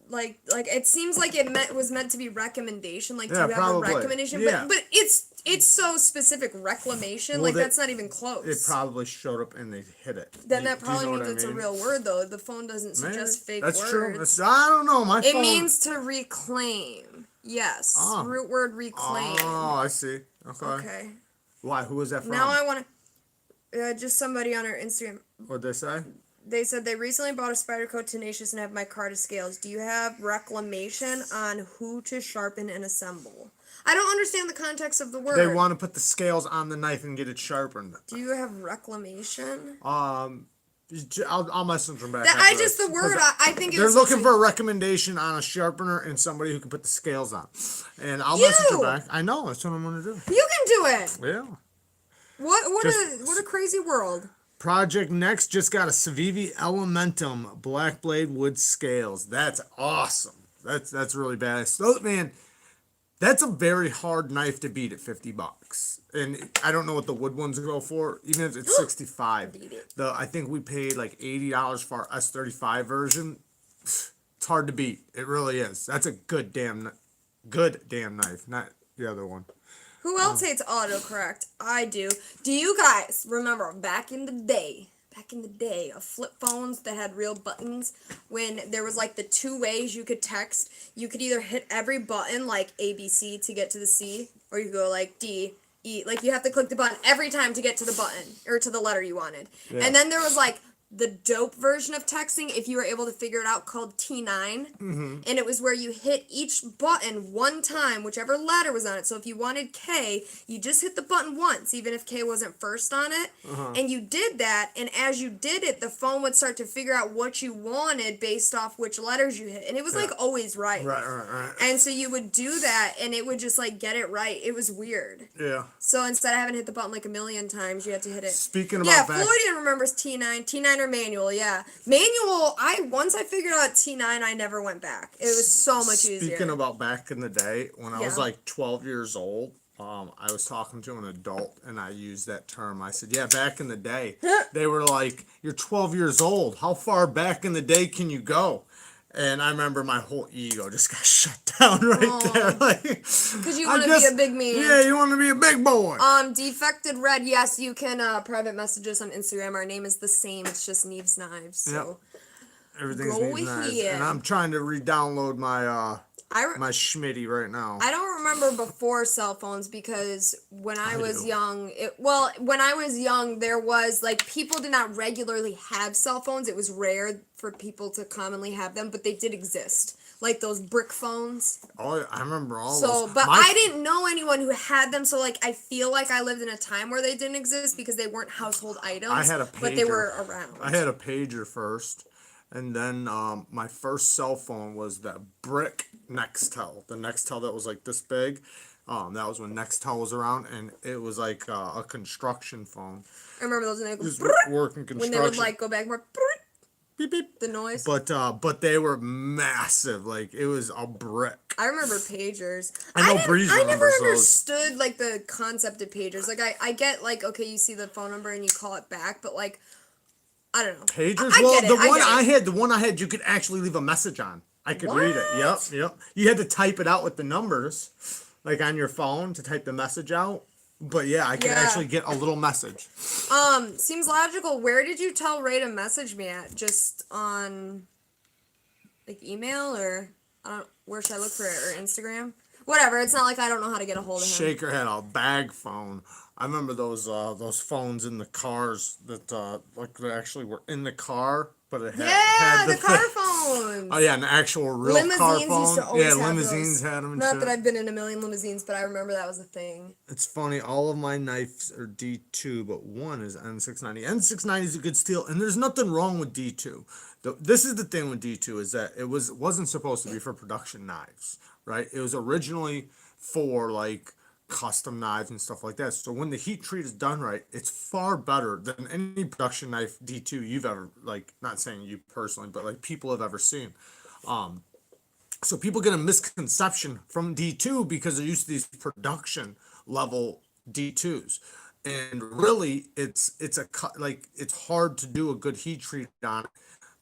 Like it seems like was meant to be recommendation. Like, do Yeah, you have probably. a recommendation? Yeah. But it's so specific. Reclamation, Well, that's not even close. It probably showed up and they hit it. Then Do that you probably know means what I it's a mean? real word, though. The phone doesn't Maybe. suggest fake That's words. true. I don't know. My It phone. means to reclaim. Yes. Oh. Root word reclaim. Oh, I see. Okay. Okay. Why? Who was that from? Now I want to. Just somebody on our Instagram. What'd they say? They said they recently bought a Spyderco Tenacious and have my car to scales. Do you have reclamation on who to sharpen and assemble? I don't understand the context of the word. They want to put the scales on the knife and get it sharpened. Do you have reclamation? I'll message them back. The after word, this. I think They're it's looking for a recommendation on a sharpener and somebody who can put the scales on. And I'll message them back. I know, that's what I'm going to do. You can do it. Yeah. What a crazy world. Project Next just got a Civivi Elementum black blade wood scales. That's awesome. That's really bad. So, man, that's a very hard knife to beat at $50. And I don't know what the wood ones go for, even if it's $65. I think we paid like $80 for our S35 version. It's hard to beat. It really is. That's a good damn knife, not the other one. Who else hates autocorrect? I do. Do you guys remember back in the day, of flip phones that had real buttons, when there was like the two ways you could text? You could either hit every button, like ABC to get to the C, or you go like D, E. Like you have to click the button every time to get to the button, or to the letter you wanted. Yeah. And then there was like the dope version of texting, if you were able to figure it out, called T9. Mm-hmm. And it was where you hit each button one time, whichever letter was on it. So if you wanted K, you just hit the button once, even if K wasn't first on it. And you did that, and as you did it, the phone would start to figure out what you wanted based off which letters you hit. And it was like always right. Right. And so you would do that, and it would just like get it right. It was weird. Yeah. So instead of having to hit the button like a million times, you had to hit it. Speaking about back... Floyd remembers T9 or manual, yeah. Manual, once I figured out T9, I never went back. It was so much easier. Speaking about back in the day, when I was Yeah. like 12 years old, I was talking to an adult and I used that term. I said, yeah, back in the day, they were like, you're 12 years old. How far back in the day can you go? And I remember my whole ego just got shut down there. Like, because you want to be a big man. Yeah, you want to be a big boy. Defected Red, yes, you can private message us on Instagram. Our name is the same. It's just Neevesknives. So Everything's go nice. here. And I'm trying to re-download my my Schmitty right now. I don't remember before cell phones because when I was do. young, when I was young, there was like people did not regularly have cell phones. It was rare for people to commonly have them, but they did exist, like those brick phones. Oh, I remember all So, those. but I didn't know anyone who had them, so like I feel like I lived in a time where they didn't exist because they weren't household items. I had a pager. But they were around. I had a pager first, and then my first cell phone was that brick Nextel. The Nextel that was like this big. That was when Nextel was around, and it was like a construction phone. I remember those, and they go Just brrrt, working construction. when they would like go back more. Brrrt, beep beep. the noise. But they were massive. Like it was a brick. I remember pagers. I know Breeze I never remembers those. understood like the concept of pagers. Like I get like okay, you see the phone number and you call it back, but like I don't know. Pagers. I Well, get it, the one I had, you could actually leave a message on. I could read it. What? Yep. You had to type it out with the numbers, like on your phone to type the message out. But yeah, I could actually get a little message. Seems logical. Where did you tell Ray to message me at? Just on like email or I don't. Where should I look for it or Instagram? Whatever. It's not like I don't know how to get a hold of him. Shaker had a bag phone. I remember those phones in the cars that like they actually were in the car, but it had the car phones. Oh yeah, an actual real car phone. Used to always have limousines those. had them. And Not shit. that I've been in a million limousines, but I remember that was a thing. It's funny. All of my knives are D2, but one is N690. N690 is a good steel, and there's nothing wrong with D2. This is the thing with D2 is that it wasn't supposed to be for production knives, right? It was originally for like custom knives and stuff like that. So when the heat treat is done right, it's far better than any production knife D2 you've ever, like, not saying you personally, but like people have ever seen. So people get a misconception from D2 because they're used to these production level D2s. And really it's hard to do a good heat treat on it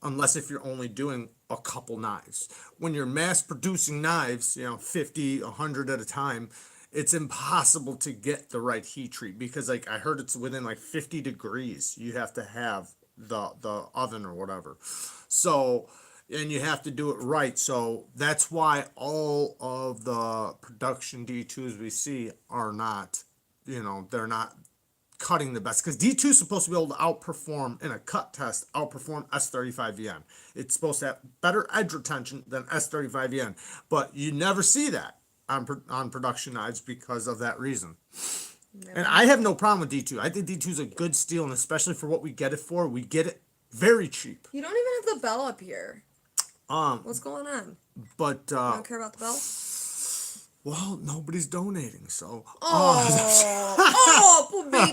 unless if you're only doing a couple knives. When you're mass producing knives, 50, 100 at a time, it's impossible to get the right heat treat because like I heard it's within like 50 degrees you have to have the oven or whatever. So and you have to do it right. So that's why all of the production D2s we see are not, they're not cutting the best because D2 is supposed to be able to outperform in a cut test, outperform S35VN. It's supposed to have better edge retention than S35VN, but you never see that on production knives because of that reason. Never. And I have no problem with D2. I think D2 is a good steel, and especially for what we get it for, we get it very cheap. You don't even have the bell up here. What's going on? But you don't care about the bell? Well, nobody's donating, so. Poor baby.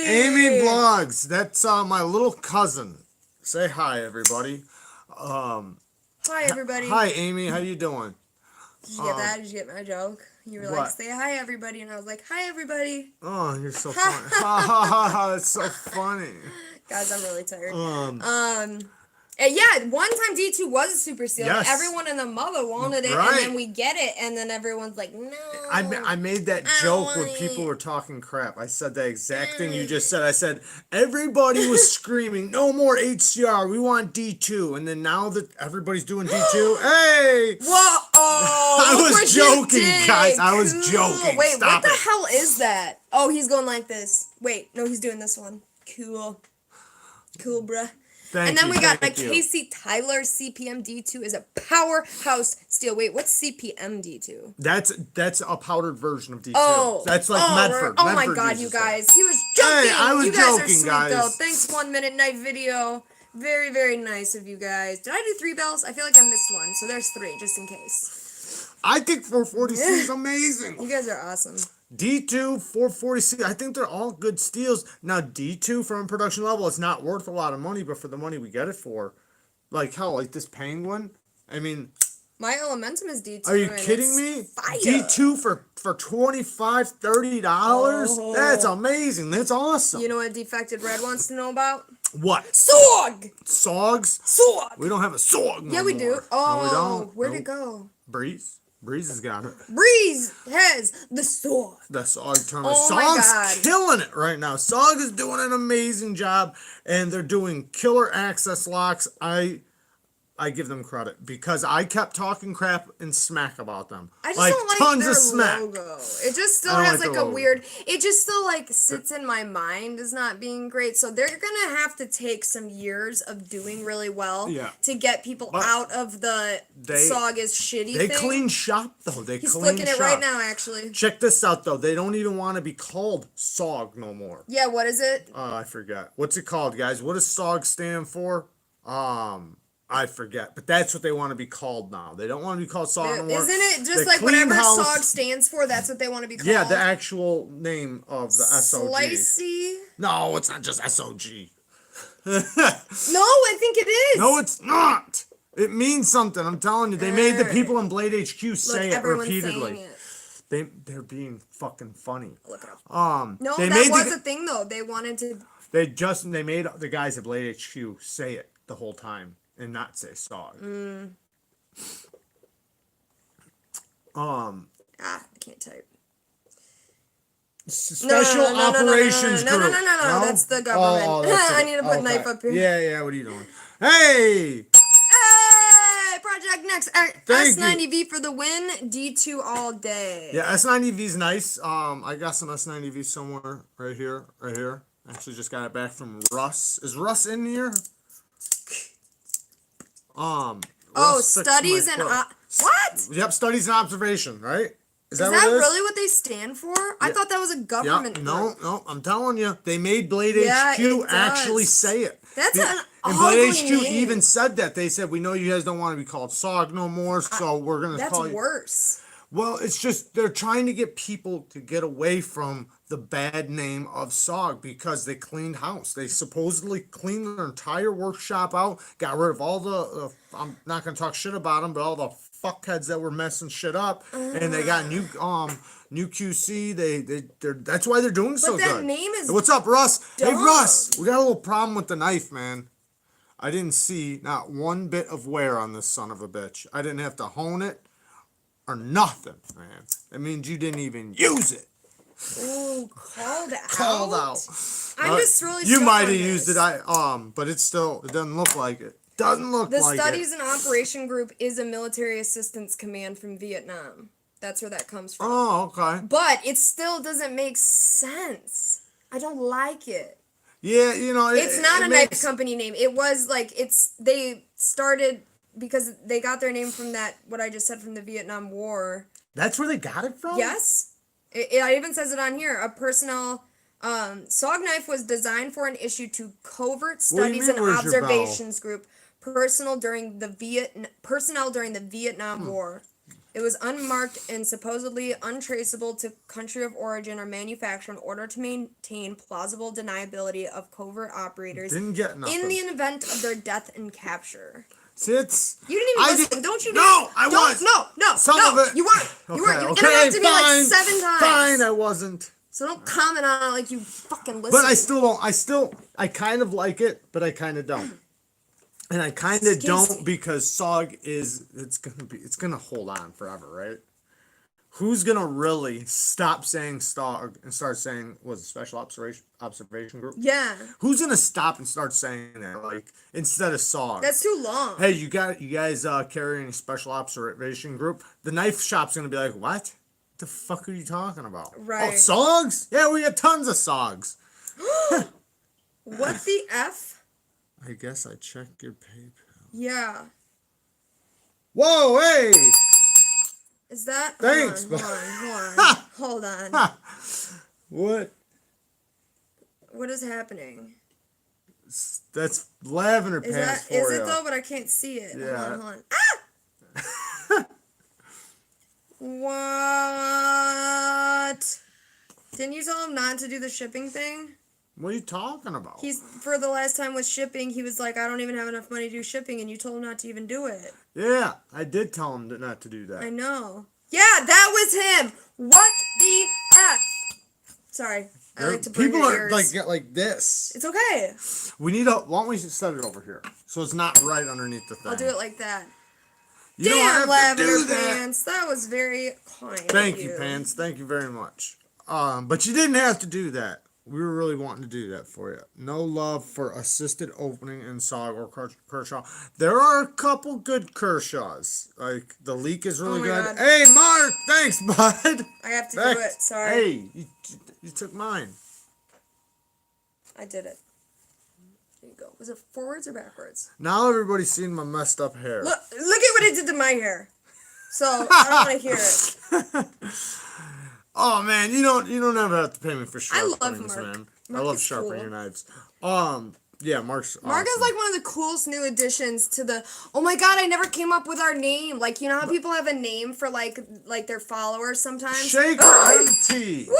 Amy Vlogs. That's my little cousin. Say hi, everybody. Hi, everybody. Hi, Amy. How you doing? Did you get that? Did you get my joke? You were like, say hi, everybody, and I was like, hi, everybody. Oh, you're so funny. That's so funny. Guys, I'm really tired. Yeah, one time D2 was a super steel. Yes. Everyone and the mother wanted it, right. And then we get it, and then everyone's like, no. I made that joke when people were talking crap. I said the exact thing you just said. I said, everybody was screaming, no more HCR, we want D2. And then now that everybody's doing D2, hey! Whoa! I was joking, guys. I was joking. Wait, Stop what the it. hell is that? Oh, he's going like this. Wait, no, he's doing this one. Cool, bruh. And then we got the Casey Tyler CPM D2 is a powerhouse steel. Wait, what's CPM D2? That's a powdered version of D2. Oh, that's like Medford. Oh Medford my God, uses you guys, that. he was joking. Hey, I was you guys joking, are sweet guys. though. Thanks, 1 minute night video. Very, very nice of you guys. Did I do 3 bells? I feel like I missed one, so there's 3 just in case. I think 440C is amazing. You guys are awesome. D2, 440C, I think they're all good steels. Now, D2 from a production level, it's not worth a lot of money, but for the money we get it for, like hell, like this Penguin, I mean... My Elementum is D2. Are you kidding me? Fire. D2 for $25, $30? Oh. That's amazing. That's awesome. You know what Defected Red wants to know about? What? SOG! Sogs? SOG! We don't have a SOG no Yeah, we do. more. Oh, no, we don't. Where'd it go? Breeze? Breeze has got it. Breeze has the SOG. The SOG tournament. Oh my God. SOG's killing it right now. SOG is doing an amazing job, and they're doing killer access locks. I give them credit because I kept talking crap and smack about them. I just don't like tons their of smack. logo. It just still I don't has like like the a logo. weird. It just still like sits in my mind as not being great. So they're gonna have to take some years of doing really well Yeah. to get people But out of the SOG is shitty They thing. clean shop though. They He's clean flicking shop. it right now, actually. Check this out though. They don't even want to be called SOG no more. Yeah, what is it? I forget. What's it called, guys? What does SOG stand for? I forget. But that's what they want to be called now. They don't want to be called SOG no more. Isn't it just The like clean whatever house- SOG stands for? That's what they want to be called. Yeah, the actual name of the SOG. Slicey. No, it's not just SOG. No, I think it is. No, it's not. It means something. I'm telling you. They made the people in Blade HQ Look, say it everyone's repeatedly. saying it. They're being fucking funny. Look it up. No, they that made was the- a thing though. They wanted to. They made the guys at Blade HQ say it the whole time and not say SOG. I can't type. Special Operations no, Group. no, that's the government. Oh, that's I it. need to put knife up here. Yeah, what are you doing? Hey! Hey, Project Next. Thank S90V for the win. D2 all day. Yeah, S90V's nice. I got some S90V somewhere right here. Actually just got it back from Russ. Is Russ in here? Oh, Russ fixed studies my and foot. what? Yep, studies and observation, right? Is that what it is? really what they stand for? I thought that was a government. Yep. group. No, I'm telling you, they made Blade Yeah, HQ it actually does. say it. That's The- an and Blade ugly HQ name. even said that. They said, we know you guys don't want to be called SOG no more, so we're gonna That's call you. worse. Well, it's just they're trying to get people to get away from the bad name of SOG because they cleaned house. They supposedly cleaned their entire workshop out, got rid of all the. I'm not gonna talk shit about them, but all the fuckheads that were messing shit up, and they got new QC. They're that's why they're doing so that good. name is Hey, what's up, Russ? Hey, dumb. Russ, we got a little problem with the knife, man. I didn't see not one bit of wear on this son of a bitch. I didn't have to hone it or nothing, man. That means you didn't even use it. Ooh, called out. Called out. I'm just really. You stuck might on have used this. it. But it's still. It doesn't look like it. Doesn't look The like Studies it. and Operation Group is a military assistance command from Vietnam. That's where that comes from. Oh, okay. But it still doesn't make sense. I don't like it. Yeah, you know. It's not a knife company name. It was like they started because they got their name from that what I just said from the Vietnam War. That's where they got it from. Yes. It even says it on here. A personnel SOG knife was designed for and issued to covert What do you studies mean, and where's your bell? observations group personnel during the Vietnam Hmm. War. It was unmarked and supposedly untraceable to country of origin or manufacture in order to maintain plausible deniability of covert operators Didn't get nothing. in the event of their death and capture. See, it's. You didn't even I listen. did- Don't you? No, I don't, was. No, Some no. of it. You weren't. You weren't. You Okay, interrupted me like fine, 7 times. Fine, I wasn't. So don't comment on it like you fucking listen. But I still don't. I kind of like it, but I kind of don't. And I kind of don't because SOG it's gonna hold on forever, right? Who's gonna really stop saying SOG and start saying Special Observation Group? Yeah, Who's gonna stop and start saying that like instead of SOG? that's too long. Hey, you guys carry any Special Observation Group? The knife shop's gonna be like, what? The fuck are you talking about? Right. Oh, SOGs? Yeah, we got tons of SOGs. What the F? I guess I checked your PayPal. Yeah. Whoa, hey! Is that? Thanks, Hold on. What? What is happening? That's lavender Is pants that? Is for it ya. though? But I can't see it. Yeah. Hold on. Ah! What? Didn't you tell him not to do the shipping thing? What are you talking about? He's for the last time with shipping. He was like, I don't even have enough money to do shipping, and you told him not to even do it. Yeah, I did tell him not to do I that. know. Yeah, that was him. What the F? Sorry, I like to burn People your are ears. like this. It's okay. We need a. Why don't we set it over here so it's not right underneath the thing? I'll do it like that. You don't Damn, have to lavender do that. pants. That was very kind. Thank of you, Pants. Thank you very much. But you didn't have to do that. We were really wanting to do that for you. No love for assisted opening in Saga or Kershaw. There are a couple good Kershaws. Like, the leak is really my good. God. Hey, Mark! Thanks, bud! I have to Back- do it. Sorry. Hey, you took mine. I did it. There you go. Was it forwards or backwards? Now everybody's seen my messed up hair. Look at what it did to my hair. So I don't want to hear it. Oh man, you don't ever have to pay me for love sharpening, Mark. man. I Mark love is sharpening cool. your knives. Yeah, Mark's Mark is awesome. like one of the coolest new additions to the. Oh my god! I never came up with our name. Like, you know how people have a name for like their followers sometimes. Shaker MT. Woo!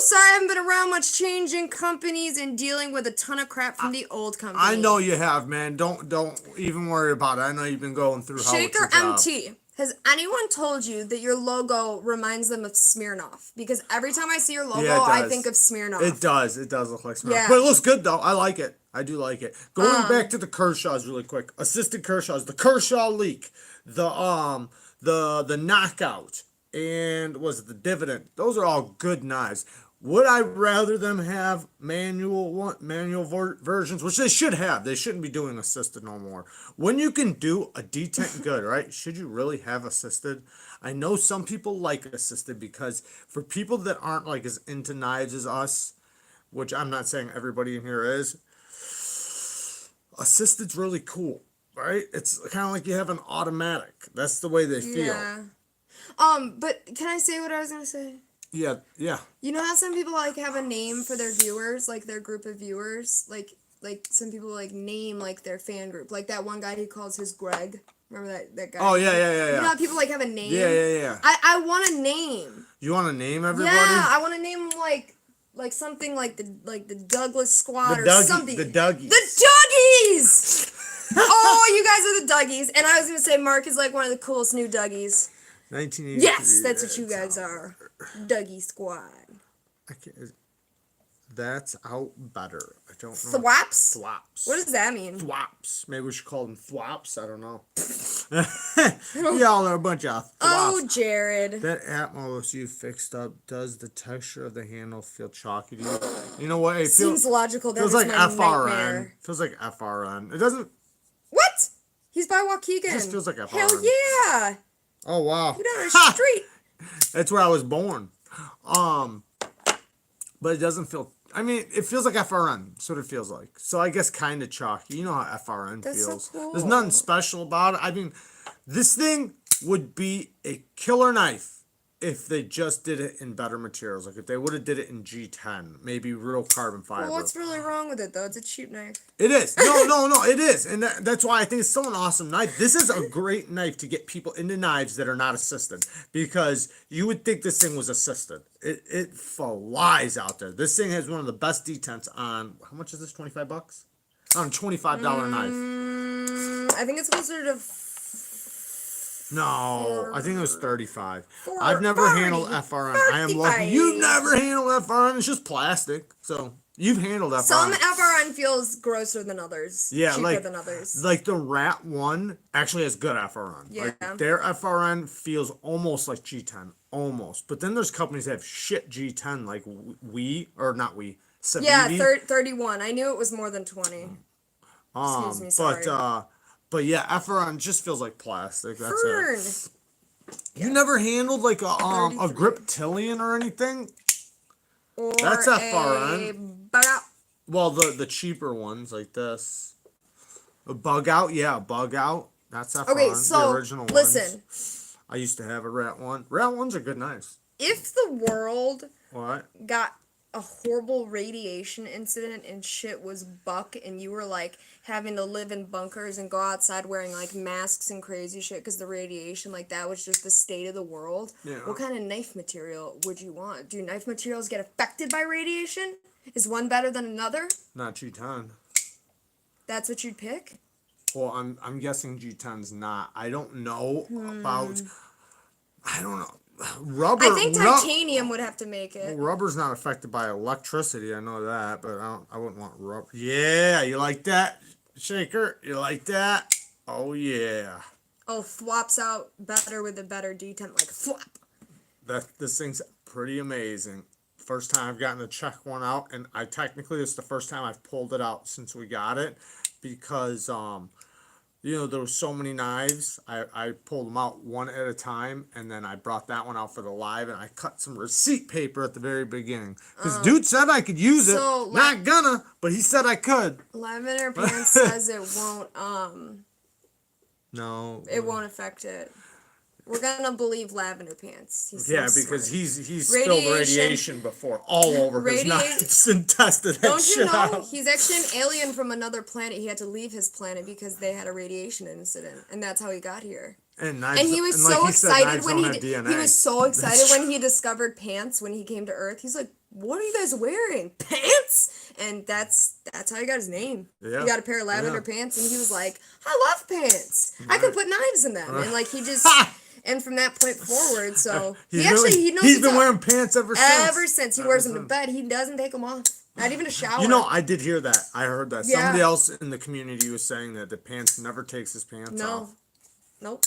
Sorry, I haven't been around much, changing companies and dealing with a ton of crap from the old company. I know you have, man. Don't even worry about it. I know you've been going through hell with Shaker your job. MT. Has anyone told you that your logo reminds them of Smirnoff? Because every time I see your logo, Yeah, it I does. think of Smirnoff. It does look like Smirnoff. Yeah. But it looks good though. I like it. I do like it. Going back to the Kershaws really quick. Assisted Kershaws, the Kershaw leak, the knockout, and was it the dividend? Those are all good knives. Would I rather them have manual versions, which they should have? They shouldn't be doing assisted no more. When you can do a detent good, right? Should you really have assisted? I know some people like assisted because for people that aren't like as into knives as us, which I'm not saying everybody in here is, assisted's really cool, right? It's kind of like you have an automatic. That's the way they feel. Yeah. But can I say what I was gonna say? Yeah. You know how some people like have a name for their viewers, like their group of viewers, like some people like name like their fan group, like that one guy he calls his Greg. Remember that guy? Oh yeah. You know how people like have a name? Yeah. I want a name. You want to name everybody? Yeah, I want to name them like something like the Douglas Squad or something. The Dougies. The Dougies. Oh, you guys are the Dougies, and I was gonna say Mark is like one of the coolest new Dougies. 1983. Yes, that's what you guys are. Dougie Squad. I can't, that's out better. I don't know. Thwaps? Thwaps. What does that mean? Thwaps. Maybe we should call them thwaps. I don't know. Y'all are a bunch of thwaps. Oh, Jared. That Atmos you fixed up, does the texture of the handle feel chalky to you? You know what? It Seems logical. That feels is like my FRN. nightmare. Feels like FRN. It doesn't. What? He's by Waukegan. It just feels like FRN. Hell yeah. Oh wow. You're down the street. That's where I was born. But it doesn't feel. I mean, it feels like FRN. That's what it feels like. So I guess kind of chalky. You know how FRN That's so feels. cool. There's nothing special about it. I mean, this thing would be a killer knife if they just did it in better materials. Like if they would have did it in G10, maybe real carbon fiber. Well, what's really wrong with it, though? It's a cheap knife. It is. No, it is. And that's why I think it's still an awesome knife. This is a great knife to get people into knives that are not assisted. Because you would think this thing was assisted. It flies out there. This thing has one of the best detents on, how much is this, 25 bucks? On a $25 knife. I think it's closer to No, I think it was 35. Four- I've never 40, handled FRN. I am lucky. 35. You've never handled FRN. It's just plastic. So you've handled FRN. Some FRN feels grosser than others. Yeah, cheaper like than others. Like the Rat one actually has good FRN. Yeah. Like their FRN feels almost like G10, almost. But then there's companies that have shit G10 like Civivi. Yeah, 31. I knew it was more than 20. Excuse me, sorry. But yeah, FRN just feels like plastic. That's Fern. it. You never handled like a 33. Griptilian or anything? Or That's FRN. a bug-out. Well, the cheaper ones like this. A bug out, yeah, bug out. That's FRN. Okay, the so original listen. ones. I used to have a Rat one. Rat ones are good knives. If the world What? got a horrible radiation incident and shit was buck and you were like having to live in bunkers and go outside wearing like masks and crazy shit because the radiation, like that was just the state of the world, Yeah. what kind of knife material would you want? Do knife materials get affected by radiation? Is one better than another? Not G10. That's what you'd pick? Well, I'm guessing G10's not. I don't know about. I don't know. Rubber. I think titanium would have to make it. Rubber's not affected by electricity. I know that, but I wouldn't want rubber. Yeah, you like that, Shaker? You like that? Oh yeah. Oh, thwops out better with a better detent, like thwop. This thing's pretty amazing. first time I've gotten to check one out, and I technically it's the first time I've pulled it out since we got it, because there were so many knives. I pulled them out one at a time, and then I brought that one out for the live, and I cut some receipt paper at the very beginning. Because dude said I could use it. so, Not gonna, but he said I could. Lavender Pants says it won't No. it won't affect it. We're gonna believe Lavender Pants. He's so Yeah, because smart. he's spilled radiation before all over his knives and tested that Don't you shit know out. he's actually an alien from another planet? He had to leave his planet because they had a radiation incident, and that's how he got here. And knives, And he was like so he said, excited knives when don't he have DNA. was so excited when he discovered pants when he came to Earth. He's like, "What are you guys wearing? Pants?" And that's how he got his name. Yeah. He got a pair of lavender pants, and he was like, "I love pants. I could put knives in them." And like he just. And from that point forward, so he knows. He's been wearing pants ever since. Ever since he wears them to bed, he doesn't take them off. Not even a shower. I did hear that. I heard that. Yeah. Somebody else in the community was saying that the pants never takes his pants off. Nope.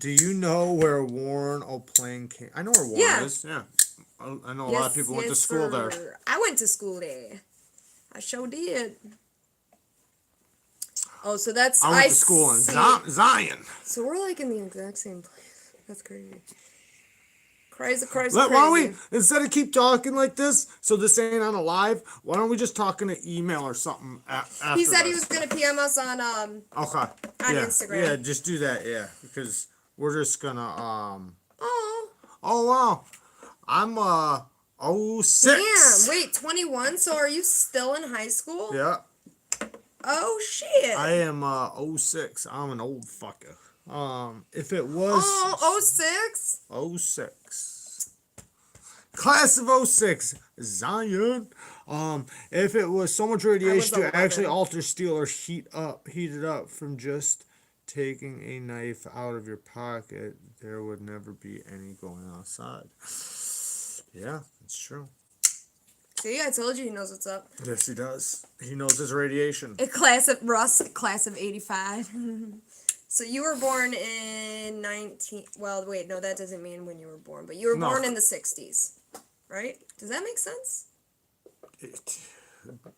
Do you know where Warren O'Plain came? I know where Warren is. Yeah. I know a lot of people went to school there. I went to school there. I sure did. Oh, so that's I went to school in Zion. So we're like in the exact same place. That's crazy. Crazy. Why don't we, instead of keep talking like this, so this ain't on a live, why don't we just talk in an email or something after He said he this? was gonna PM us on Okay. on Instagram. Yeah, just do that, because we're just gonna Oh. oh wow. I'm 06. Damn. Wait, 21. So are you still in high school? Yeah. Oh shit. I am 06. I'm an old fucker. If it was 06? 06. Class of 06. Zion. If it was so much radiation to actually 11. alter steel or heat it up from just taking a knife out of your pocket, there would never be any going outside. Yeah, it's true. See, I told you he knows what's up. Yes, he does. He knows his radiation. Class of 85. So you were born in 19... Well, wait, no, that doesn't mean when you were born. But you were born in the 60s, right? Does that make sense?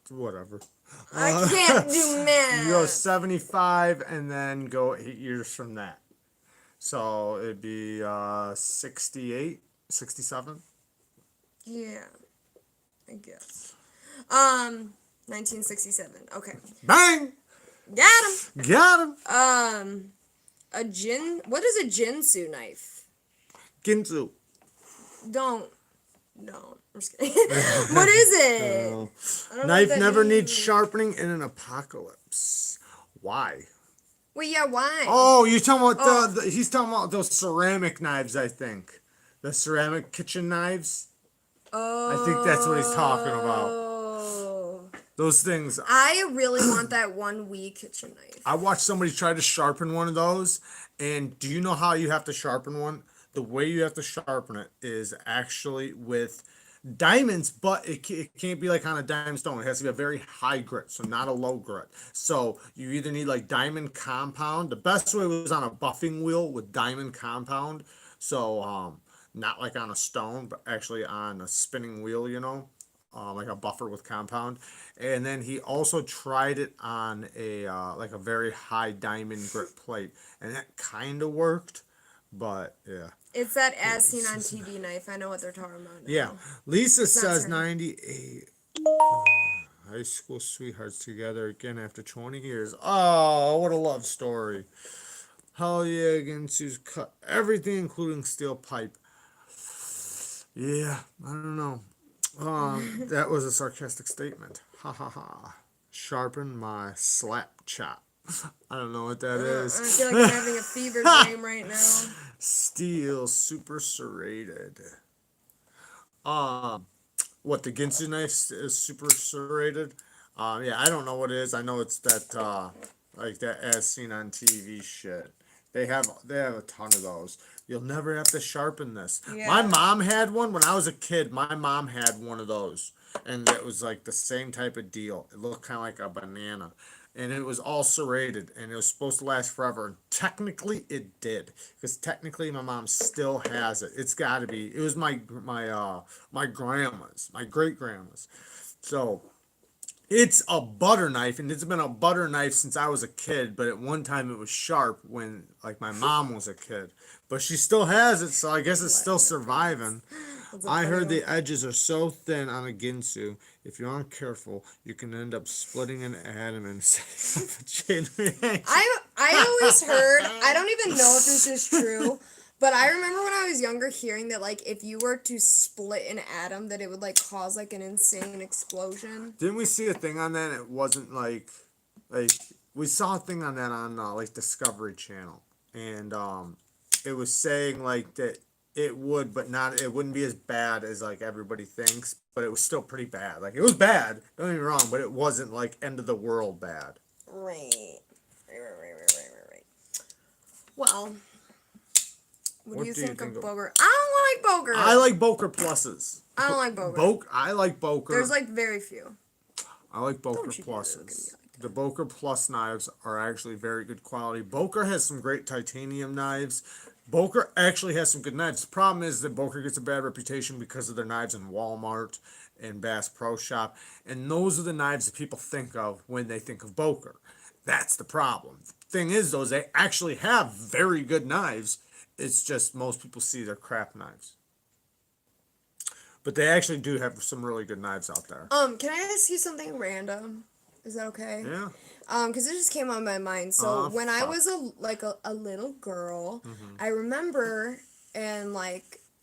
Whatever. I can't do math. You go 75 and then go 8 years from that. So it'd be 68, 67. Yeah, I guess. 1967. Okay. Bang! Got him. Got him! What is a Jinsu knife? Ginsu. Don't. I'm just kidding. What is it? I don't know Knife what that never means. needs sharpening in an apocalypse. Why? Wait, yeah, why? Oh, you're talking about he's talking about those ceramic knives, I think. The ceramic kitchen knives. I think that's what he's talking about. Those things. I really want that 1 week kitchen knife. I watched somebody try to sharpen one of those, and do you know how you have to sharpen one? The way you have to sharpen it is actually with diamonds, but it can't be like on a diamond stone. It has to be a very high grit, so not a low grit. So you either need like diamond compound. The best way was on a buffing wheel with diamond compound. So not like on a stone, but actually on a spinning wheel, like a buffer with compound. And then he also tried it on a like a very high diamond grit plate, and that kind of worked, but yeah. It's that as seen on TV knife. I know what they're talking about now. Yeah. Lisa not says certain. 98. High school sweethearts together again after 20 years. Oh, what a love story. Hell yeah, Ginsu's cut everything, including steel pipe. Yeah, I don't know. That was a sarcastic statement. Ha ha ha. Sharpen my slap chop. I don't know what that is. I feel like I'm having a fever dream right now. Steel super serrated. What, the Ginsu knife is super serrated? Yeah, I don't know what it is. I know it's that like that as seen on TV shit. They have a ton of those. You'll never have to sharpen this. Yeah. My mom had one when I was a kid. My mom had one of those, and it was like the same type of deal. It looked kind of like a banana, and it was all serrated, and it was supposed to last forever. And technically, it did, because technically, my mom still has it. It's got to be. It was my grandma's, my great grandma's. So it's a butter knife, and it's been a butter knife since I was a kid. But at one time, it was sharp when like my mom was a kid. But she still has it, so I guess it's still surviving. I heard the edges are so thin on a Ginsu, if you aren't careful, you can end up splitting an atom and setting up a chain reaction. I always heard, I don't even know if this is true, but I remember when I was younger hearing that like if you were to split an atom that it would like cause like an insane explosion. Didn't we see a thing on that? It wasn't like we saw a thing on that on like Discovery Channel, and it was saying like that it would, but not, it wouldn't be as bad as like everybody thinks, but it was still pretty bad. Like it was bad, don't get me wrong, but it wasn't like end of the world bad. Right. Well, what do you think of Boker? I don't like Boker. I like Boker pluses. I don't like Boker. I like Boker. There's like very few. I like Boker Don't you be looking at me pluses. like The Boker plus knives are actually very good quality. Boker has some great titanium knives. Boker actually has some good knives. The problem is that Boker gets a bad reputation because of their knives in Walmart and Bass Pro Shop. And those are the knives that people think of when they think of Boker. That's the problem. The thing is, though, is they actually have very good knives. It's just most people see their crap knives. But they actually do have some really good knives out there. Can I ask you something random? Is that okay? Yeah. Because it just came on my mind. So when I was a little girl, I remember, and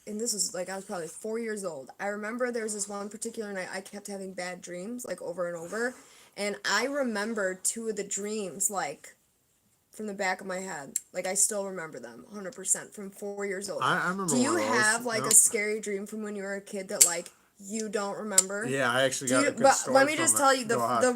this was like I was probably 4 years old. I remember there was this one particular night I kept having bad dreams like over and over, and I remember two of the dreams like from the back of my head. Like I still remember them 100% from 4 years old. I remember. Do you one of those. have like Yep. a scary dream from when you were a kid that like you don't remember? Yeah, I actually got a good But story let me from just it. tell you Go ahead. the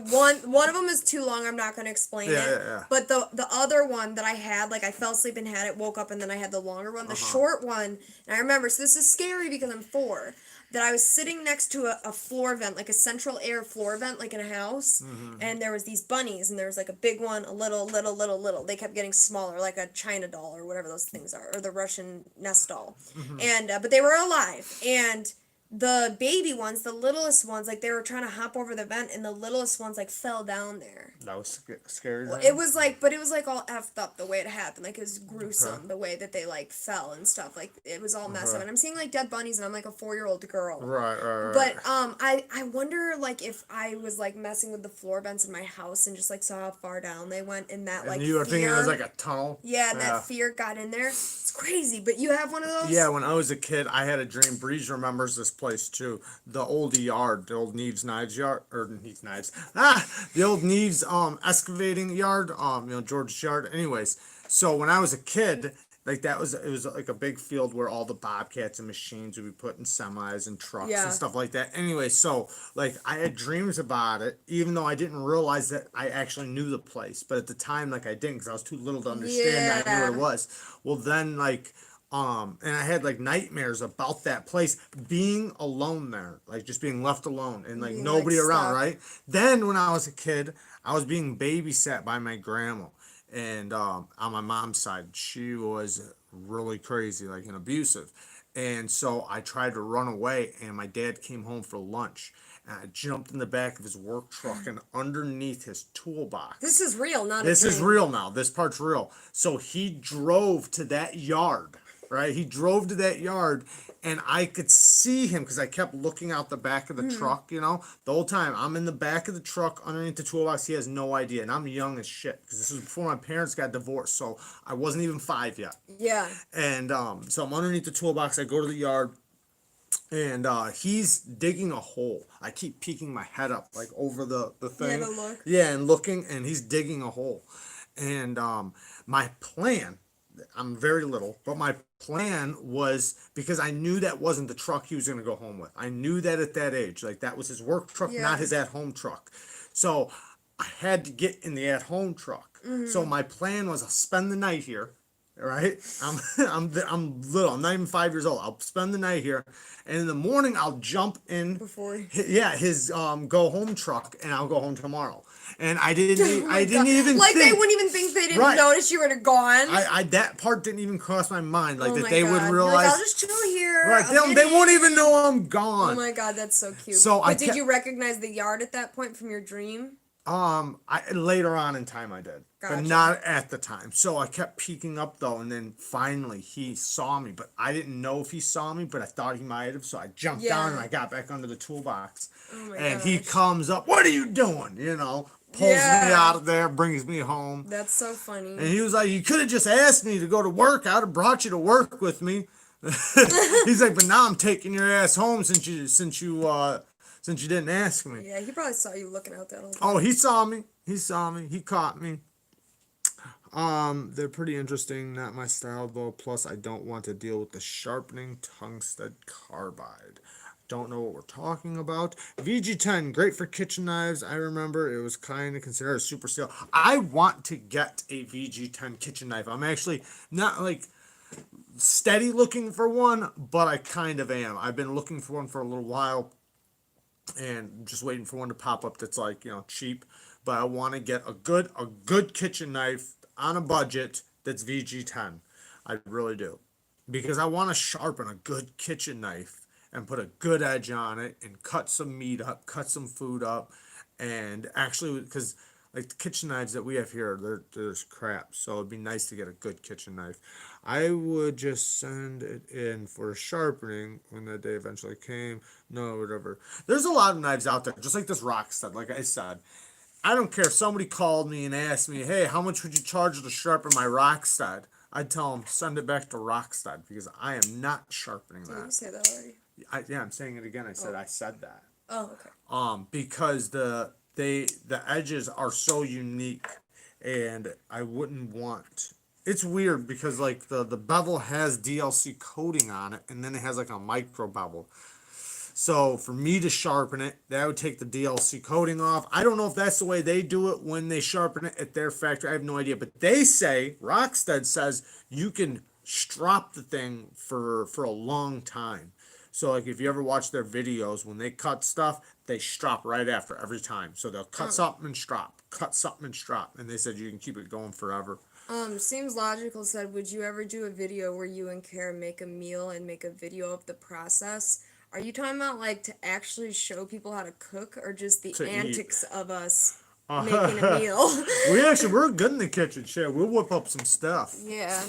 one of them is too long. I'm not going to explain it. Yeah. But the other one that I had, like I fell asleep and had it, woke up, and then I had the longer one, the short one. And I remember, so this is scary because I'm 4. That I was sitting next to a floor vent, like a central air floor vent, like in a house, and there was these bunnies, and there was like a big one, a little. They kept getting smaller, like a China doll or whatever those things are, or the Russian nest doll, and but they were alive, and the baby ones, the littlest ones, like they were trying to hop over the vent, and the littlest ones like fell down there. That was scary. It was like, but it was like all effed up the way it happened. Like it was gruesome the way that they like fell and stuff. Like it was all messed up. And I'm seeing like dead bunnies, and I'm like a 4-year-old girl. Right. But I wonder like if I was like messing with the floor vents in my house and just like saw how far down they went, and that like and you were thinking it fear, was like a tunnel. yeah, that fear got in there. It's crazy. But you have one of those? Yeah, when I was a kid, I had a dream. Breeze remembers this place too. The old yard, the old Neevesknives yard, or Neevesknives. The old Neeves excavating yard. George's yard. Anyways, so when I was a kid, like it was like a big field where all the bobcats and machines would be put in semis and trucks Yeah. and stuff like that. Anyway, so like I had dreams about it, even though I didn't realize that I actually knew the place. But at the time, like I didn't, because I was too little to understand that I knew what it was. Well, then like. And I had like nightmares about that place, being alone there, like just being left alone and like Being, nobody like, around, stuck. right? Then when I was a kid, I was being babysat by my grandma, and on my mom's side, she was really crazy, like and abusive. And so I tried to run away, and my dad came home for lunch. And I jumped in the back of his work truck and underneath his toolbox. This is real, not This a is dream. real now. This part's real. So he drove to that yard, right? He drove to that yard, and I could see him because I kept looking out the back of the truck, the whole time. I'm in the back of the truck underneath the toolbox. He has no idea, and I'm young as shit because this was before my parents got divorced, so I wasn't even 5 yet. Yeah. And so I'm underneath the toolbox. I go to the yard, and he's digging a hole. I keep peeking my head up, like over the thing. to look. Yeah, and looking, and he's digging a hole. And my plan, I'm very little, but my plan was, because I knew that wasn't the truck he was going to go home with. I knew that at that age. Like, that was his work truck, Yeah. not his at-home truck. So I had to get in the at-home truck. So my plan was, I'll spend the night here. Right, I'm little. I'm not even 5 years old. I'll spend the night here, and in the morning I'll jump in. Before. His go home truck, and I'll go home tomorrow. and I didn't Oh my I didn't God. even Like think. they wouldn't even think they didn't Right. notice you were gone. I that part didn't even cross my mind, like Oh that my they would God. You're like, realize. I'll just chill here. Right, I'll they get won't even in. know I'm Oh gone. my God, that's so cute. So I But did kept- you recognize the yard at that point from your dream? I later on in time I did, but Gotcha. not at the time. So I kept peeking up though, and then finally he saw me, but I didn't know if he saw me, but I thought he might have. So I jumped down and Yeah. I got back under the toolbox, Oh my and he gosh. comes up. What are you doing? Pulls me Yeah. out of there, brings me home, That's so funny. and he was like, "You could have just asked me to go to work. I'd have brought you to work with me." He's like, "But now I'm taking your ass home since you didn't ask me." Yeah, he probably saw you looking out that whole time. Oh, he saw me. He saw me. He caught me. They're pretty interesting. Not my style though. Plus, I don't want to deal with the sharpening tungsten carbide. Don't know what we're talking about. VG10, great for kitchen knives. I remember it was kind of considered a super steel. I want to get a VG10 kitchen knife. I'm actually not like steady looking for one, but I kind of am. I've been looking for one for a little while and just waiting for one to pop up that's like, cheap. But I want to get a good kitchen knife on a budget that's VG10. I really do. Because I want to sharpen a good kitchen knife and put a good edge on it and cut some meat up, cut some food up, and actually, because like the kitchen knives that we have here, they're crap. So it'd be nice to get a good kitchen knife. I would just send it in for sharpening when that day eventually came. No, whatever. There's a lot of knives out there, just like this rock stud. Like I said, I don't care if somebody called me and asked me, "Hey, how much would you charge to sharpen my rock stud?" I'd tell them, send it back to Rockstead because I am not sharpening Did you that. say that already? Yeah, I'm saying it again. I said that. Oh, okay. Because the edges are so unique, and I wouldn't want. It's weird because like the bevel has DLC coating on it, and then it has like a micro bevel. So for me to sharpen it, that would take the DLC coating off. I don't know if that's the way they do it when they sharpen it at their factory. I have no idea. But they say, Rockstead says, you can strop the thing for a long time. So like if you ever watch their videos, when they cut stuff, they strop right after every time. So they'll cut something and strop, cut something and strop. And they said you can keep it going forever. Seems logical said, would you ever do a video where you and Kara make a meal and make a video of the process? Are you talking about like to actually show people how to cook or just the To eat. antics of us making a meal? We're good in the kitchen, shit. We'll whip up some stuff. Yeah.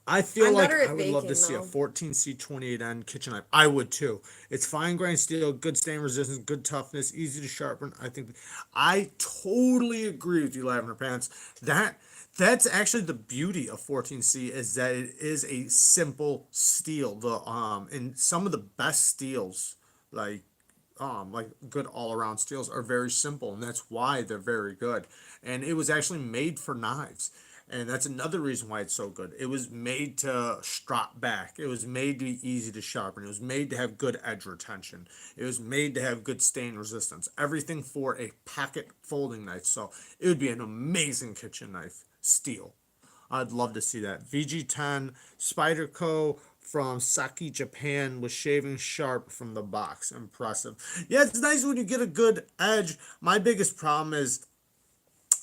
I feel I'm like better at I would love to baking, see a though. 14C28N kitchen knife. I would too. It's fine grained steel, good stain resistance, good toughness, easy to sharpen. I totally agree with you, Lavender Pants. That's actually the beauty of 14C is that it is a simple steel. And some of the best steels, like good all around steels, are very simple, and that's why they're very good. And it was actually made for knives. And that's another reason why it's so good. It was made to strop back. It was made to be easy to sharpen. It was made to have good edge retention. It was made to have good stain resistance. Everything for a pocket folding knife. So it would be an amazing kitchen knife. Steel. I'd love to see that. VG10 Spyderco from Saki, Japan, was shaving sharp from the box. Impressive. Yeah, it's nice when you get a good edge. My biggest problem is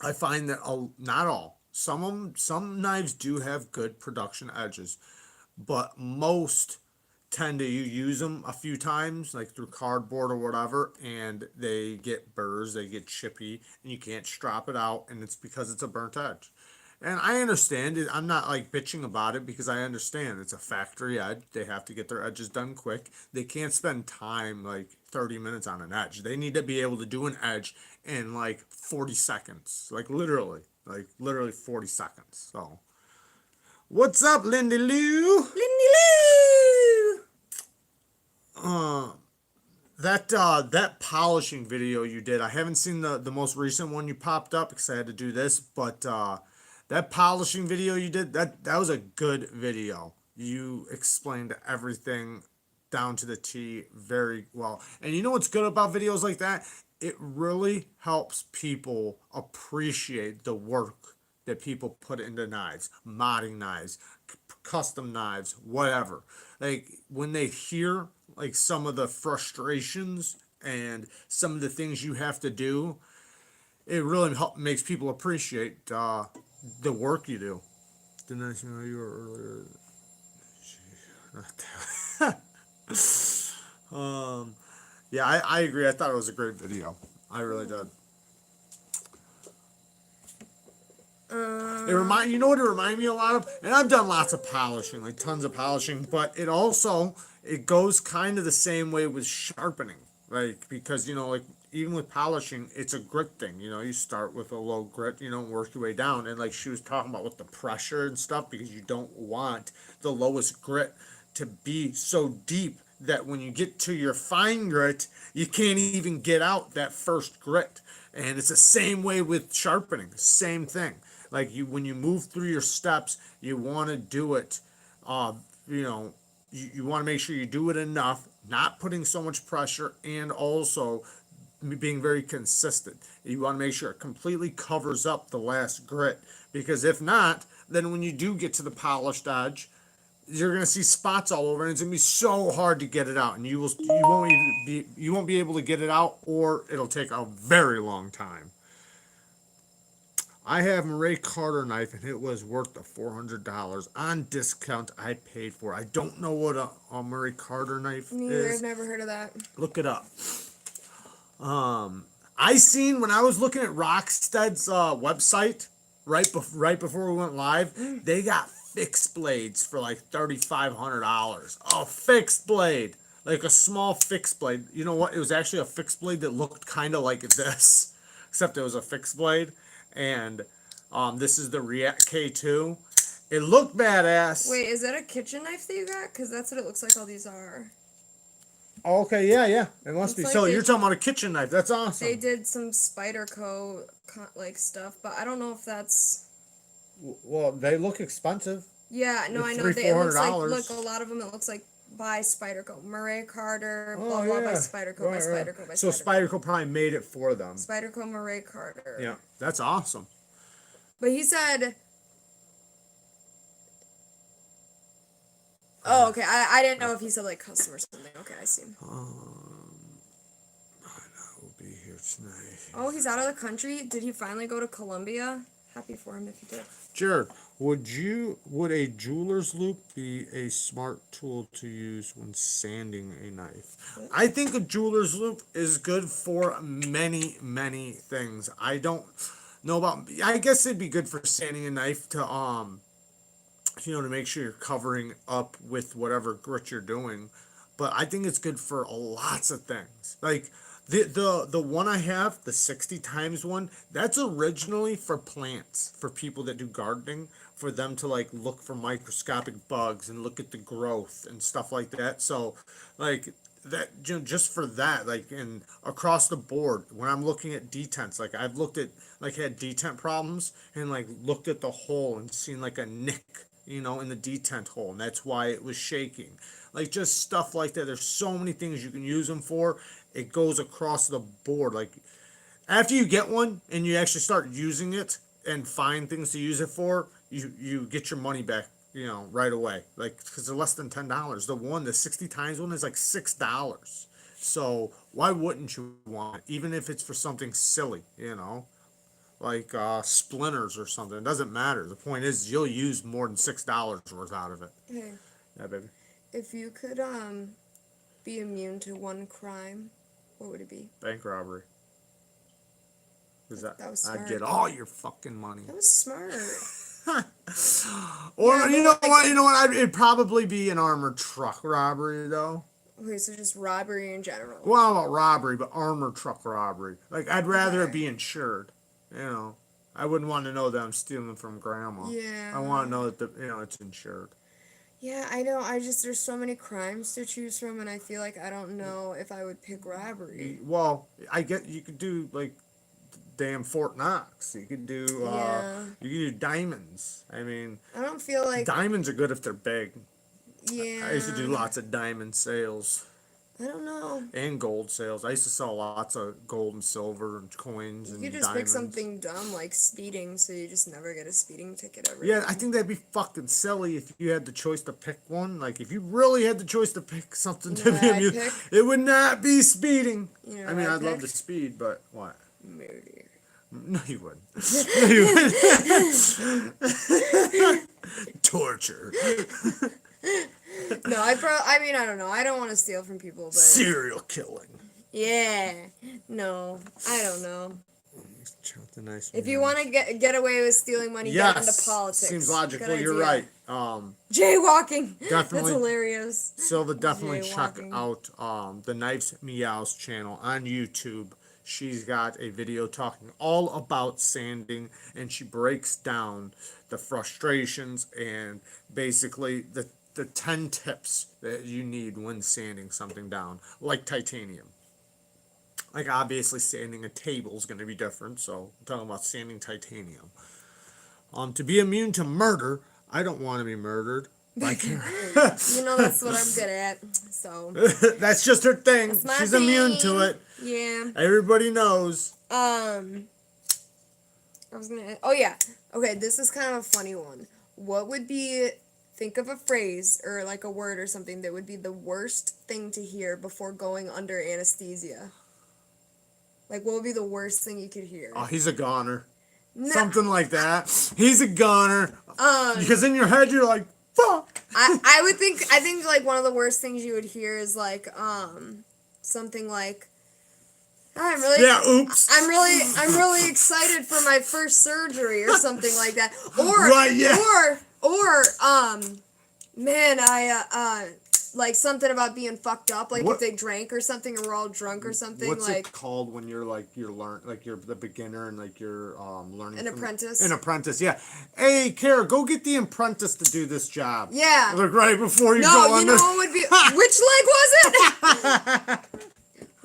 I find that not all. Some knives do have good production edges, but most tend to use them a few times, like through cardboard or whatever, and they get burrs, they get chippy, and you can't strop it out, and it's because it's a burnt edge. And I understand it. I'm not like bitching about it because I understand it's a factory edge. They have to get their edges done quick. They can't spend time like 30 minutes on an edge. They need to be able to do an edge in like 40 seconds, like literally 40 seconds. So, what's up, Lindy Lou? Lindy Lou! That polishing video you did, I haven't seen the most recent one you popped up because I had to do this, but that polishing video you did, that was a good video. You explained everything down to the T very well. And you know what's good about videos like that? It really helps people appreciate the work that people put into knives, modding knives, custom knives, whatever. Like when they hear like some of the frustrations and some of the things you have to do, it really makes people appreciate the work you do. Didn't I know you were earlier? Yeah, I agree. I thought it was a great video. I really did. You know what it reminded me a lot of? And I've done lots of polishing, like tons of polishing, but it goes kind of the same way with sharpening. Like, because, like, even with polishing, it's a grit thing. You start with a low grit, work your way down. And like she was talking about with the pressure and stuff, because you don't want the lowest grit to be so deep that when you get to your fine grit, you can't even get out that first grit. And it's the same way with sharpening, same thing. Like when you move through your steps, you want to do it, you want to make sure you do it enough, not putting so much pressure, and also being very consistent. You want to make sure it completely covers up the last grit, because if not, then when you do get to the polished edge, you're gonna see spots all over, and it's gonna be so hard to get it out, and you won't be able to get it out, or it'll take a very long time. I have Murray Carter knife, and it was worth the $400 on discount. I paid for. I don't know what a Murray Carter knife Neither, is. I've never heard of that. Look it up. I seen when I was looking at Rockstead's website right before we went live, they got fixed blades for like $3,500. A fixed blade, like a small fixed blade. You know what? It was actually a fixed blade that looked kind of like this, except it was a fixed blade. And this is the React K2. It looked badass. Wait, is that a kitchen knife that you got? Because that's what it looks like all these are. Okay, yeah. It must be. Like So you're talking about a kitchen knife. That's awesome. They did some Spyderco like stuff, but I don't know if that's... Well, they look expensive. Yeah, no, They're I know. It looks like, $300-$400. look, a lot of them, it looks like by Spyderco. Murray Carter, Oh, blah, blah, by yeah. Spyderco, Right, by right. Spyderco, by So Spyderco. Spyderco probably made it for them. Spyderco, Murray Carter. Yeah, that's awesome. But he said... Oh, okay. I didn't know if he said, like, custom or something. Okay, I see. I will be here tonight. Oh, he's out of the country? Did he finally go to Colombia? Happy for him if he did. Jared, would a jeweler's loop be a smart tool to use when sanding a knife? I think a jeweler's loop is good for many, many things. I don't know about, I guess it'd be good for sanding a knife to to make sure you're covering up with whatever grit you're doing. But I think it's good for lots of things. Like the one I have, the 60 times one, that's originally for plants, for people that do gardening, for them to like look for microscopic bugs and look at the growth and stuff like that. So like that, just for that, like, and across the board, when I'm looking at detents, like I've looked at, like, had detent problems and like looked at the hole and seen like a nick, in the detent hole, and that's why it was shaking. Like, just stuff like that. There's so many things you can use them for. It goes across the board. Like, after you get one and you actually start using it and find things to use it for, you get your money back, right away. Like, because they're less than $10. The 60 times one is like $6. So why wouldn't you want it? Even if it's for something silly, like splinters or something. It doesn't matter. The point is, you'll use more than $6 worth out of it. Hey, Yeah, baby. if you could be immune to one crime, what would it be? Bank robbery. Cause That was I'd smart. get all your fucking money. That was smart. Or Yeah, you but know like- what? It'd probably be an armored truck robbery though. Okay, so just robbery in general. Well, I don't know about robbery, but armored truck robbery. Like, I'd rather it Okay. be insured. I wouldn't want to know that I'm stealing from grandma. Yeah. I want to know that it's insured. Yeah, I know. There's so many crimes to choose from, and I feel like I don't know if I would pick robbery. Well, I get you could do like damn Fort Knox. You could do Yeah. you could do diamonds. I mean, I don't feel like. diamonds are good if they're big. Yeah. I used to do lots of diamond sales I don't know. and gold sales. I used to sell lots of gold and silver and coins You and could just diamonds. pick something dumb like speeding, so you just never get a speeding ticket ever. Yeah, I think that'd be fucking silly if you had the choice to pick one. Like, if you really had the choice to pick something to Yeah, be I'd amused, pick- it would not be speeding. You know I mean, what I'd love pick? to speed, but what? Murder. No, you wouldn't. No, you wouldn't. Torture. No, I mean, I don't know. I don't want to steal from people, but Serial killing. yeah, no, I don't know. Chop the nice If you want to get away with stealing money, get into yes, politics. seems Good logical. You're idea. right. Jaywalking. That's Definitely. hilarious. Silva, definitely check Jaywalking. out the Knives Meows channel on YouTube. She's got a video talking all about sanding, and she breaks down the frustrations and basically the 10 tips that you need when sanding something down, like titanium. Like, obviously, sanding a table is going to be different, so I'm talking about sanding titanium. To be immune to murder, I don't want to be murdered by Karen. You know that's what I'm good at. So That's just her thing. That's my She's immune to thing. it. Yeah. Everybody knows. I was gonna. Oh yeah. Okay, this is kind of a funny one. What would be? Think of a phrase or like a word or something that would be the worst thing to hear before going under anesthesia. Like, what would be the worst thing you could hear? Oh, he's a goner. No. Something like that. He's a goner. Because in your head you're like, fuck. I think like one of the worst things you would hear is like something like Oops. I'm really excited for my first surgery or something like that. Or Right, yeah. or man, I like something about being fucked up, like What- if they drank or something, or we're all drunk or something. What's like it called when you're you're the beginner and like you're learning An apprentice? An apprentice, yeah. Hey, Kara, go get the apprentice to do this job. Yeah. Like right before you No, go you under. know what would be which leg was it?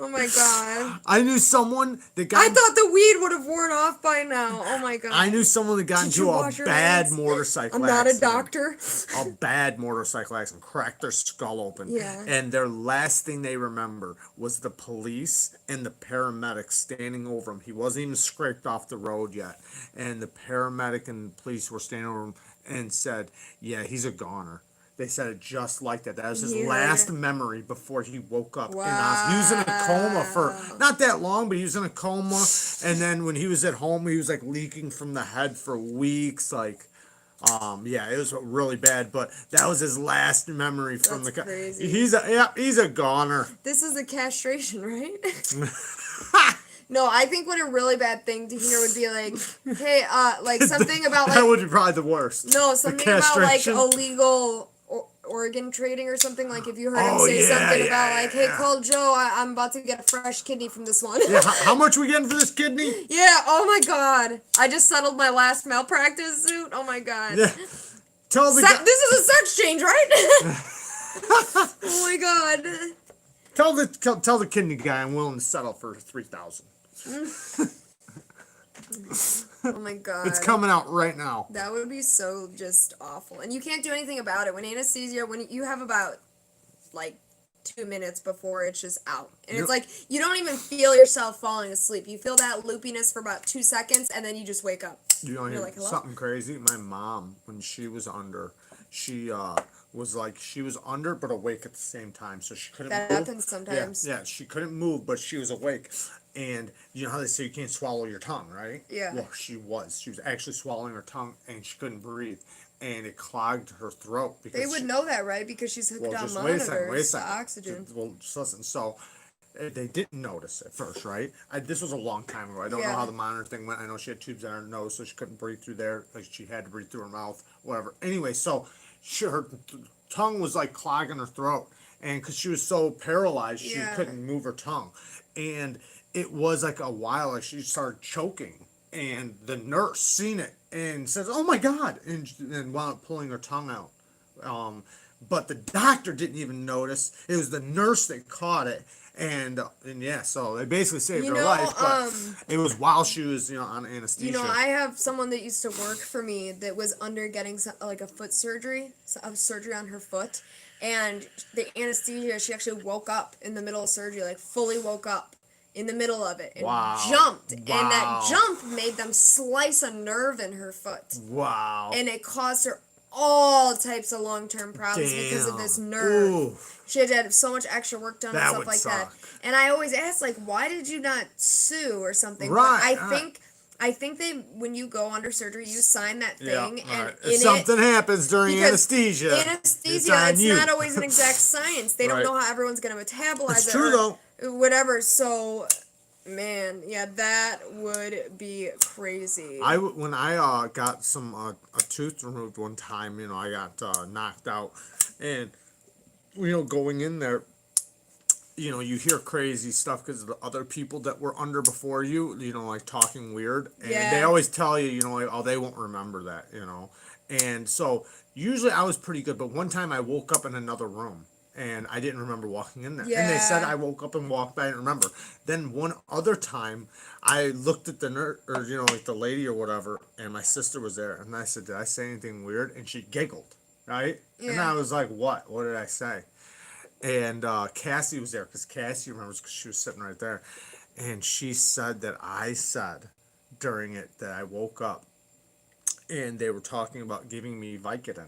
Oh my god. I knew someone that got. I thought the weed would have worn off by now. Oh my god. I knew someone that got Did into you a wash your bad hands? motorcycle I'm not a accident. doctor. A bad motorcycle accident, cracked their skull open. Yeah. And their last thing they remember was the police and the paramedics standing over him. He wasn't even scraped off the road yet. And the paramedic and the police were standing over him and said, yeah, he's a goner. They said it just like that. That was his Yeah. last memory before he woke up. Wow. And he was in a coma for not that long, but he was in a coma. And then when he was at home, he was like leaking from the head for weeks. Like, yeah, it was really bad. But that was his last memory from That's the. crazy. He's a goner. This is a castration, right? No, I think what a really bad thing to hear would be like, hey, like something about That like would be probably the worst. no, The something about like castration. illegal organ trading or something. Like if you heard him Oh, say yeah, something yeah, about like, hey, yeah. call Joe, I'm about to get a fresh kidney from this one. Yeah, how much we getting for this kidney? Yeah, oh my god. I just settled my last malpractice suit. Oh my god. Yeah. Tell the guy, This is a sex change, right? Oh my god. tell the kidney guy I'm willing to settle for $3,000. Oh my god. It's coming out right now. That would be so just awful. And you can't do anything about it. When anesthesia, when you have about like 2 minutes before it's just out. And Yep. it's like you don't even feel yourself falling asleep. You feel that loopiness for about 2 seconds and then you just wake up. You know, You're like, hello? something crazy. My mom, when she was under, she was like she was under but awake at the same time, so she couldn't. That move. happens sometimes. Yeah, she couldn't move, but she was awake. And you know how they say you can't swallow your tongue, right? Yeah. Well, she was. She was actually swallowing her tongue, and she couldn't breathe, and it clogged her throat because They would know that, right? Because she's hooked Well, on just monitors wait a to second. oxygen. Well, just listen. So they didn't notice at first, right? This was a long time ago. I don't know Yeah. how the monitor thing went. I know she had tubes in her nose, so she couldn't breathe through there. Like she had to breathe through her mouth, whatever. Anyway, so her tongue was like clogging her throat, and because she was so paralyzed, she Yeah. couldn't move her tongue, and it was like a while. Like she started choking, and the nurse seen it and says, "Oh my God!" and wound up pulling her tongue out. But the doctor didn't even notice. It was the nurse that caught it, and yeah, so they basically saved You her know, life. But it was while she was, on anesthesia. You know, I have someone that used to work for me that was under getting like a foot surgery, a surgery on her foot, and the anesthesia, she actually woke up in the middle of surgery, like fully woke up in the middle of it and Wow. jumped, and Wow. that jump made them slice a nerve in her foot, Wow. and it caused her all types of long-term problems because of this Damn. nerve. Ooh. She had to have so much extra work done That and stuff would like that. suck. And I always ask, like, why did you not sue or something? Right, But I right. think I think when you go under surgery, you sign that thing, and right. in If something happens during because anesthesia, anesthesia, it's you. not always an exact science. They don't Right. know how everyone's gonna metabolize It's it. true, though. Whatever. So, man, yeah, that would be crazy. When I got a tooth removed one time, I got knocked out, and going in there, you hear crazy stuff because the other people that were under before you, like talking weird, and Yeah. they always tell you, like, oh, they won't remember that, and so usually I was pretty good, but one time I woke up in another room. And I didn't remember walking in there. And they said Yeah. I woke up and walked by. I didn't remember. Then one other time, I looked at the nurse, or like the lady or whatever, and my sister was there. And I said, "Did I say anything weird?" And she giggled, right? And Yeah. I was like, "What? What did I say?" And Cassie was there because Cassie remembers because she was sitting right there, and she said that I said during it that I woke up, and they were talking about giving me Vicodin,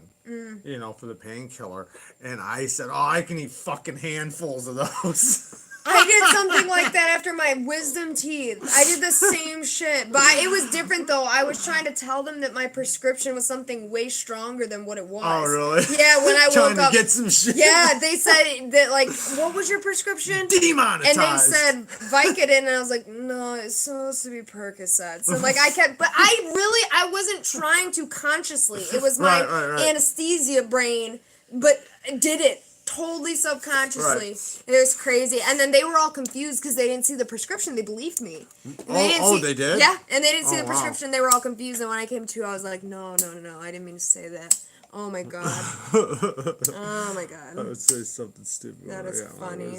for the painkiller. And I said, oh, I can eat fucking handfuls of those. I did something like that after my wisdom teeth. I did the same shit. But it was different, though. I was trying to tell them that my prescription was something way stronger than what it was. Oh, really? Yeah, when I Trying woke up. to get some shit. Yeah, they said that, like, what was your prescription? Demonetized. And they said Vicodin, and I was like, no, it's supposed to be Percocets. And, like, but I wasn't trying to consciously. It was my Right. anesthesia brain, but did it. Totally subconsciously. Right. It was crazy. And then they were all confused because they didn't see the prescription. They believed me. They did? Yeah, and they didn't see the Wow. prescription. They were all confused. And when I came to, I was like, no, I didn't mean to say that. Oh my god. Oh my god. I would say something stupid. That is funny.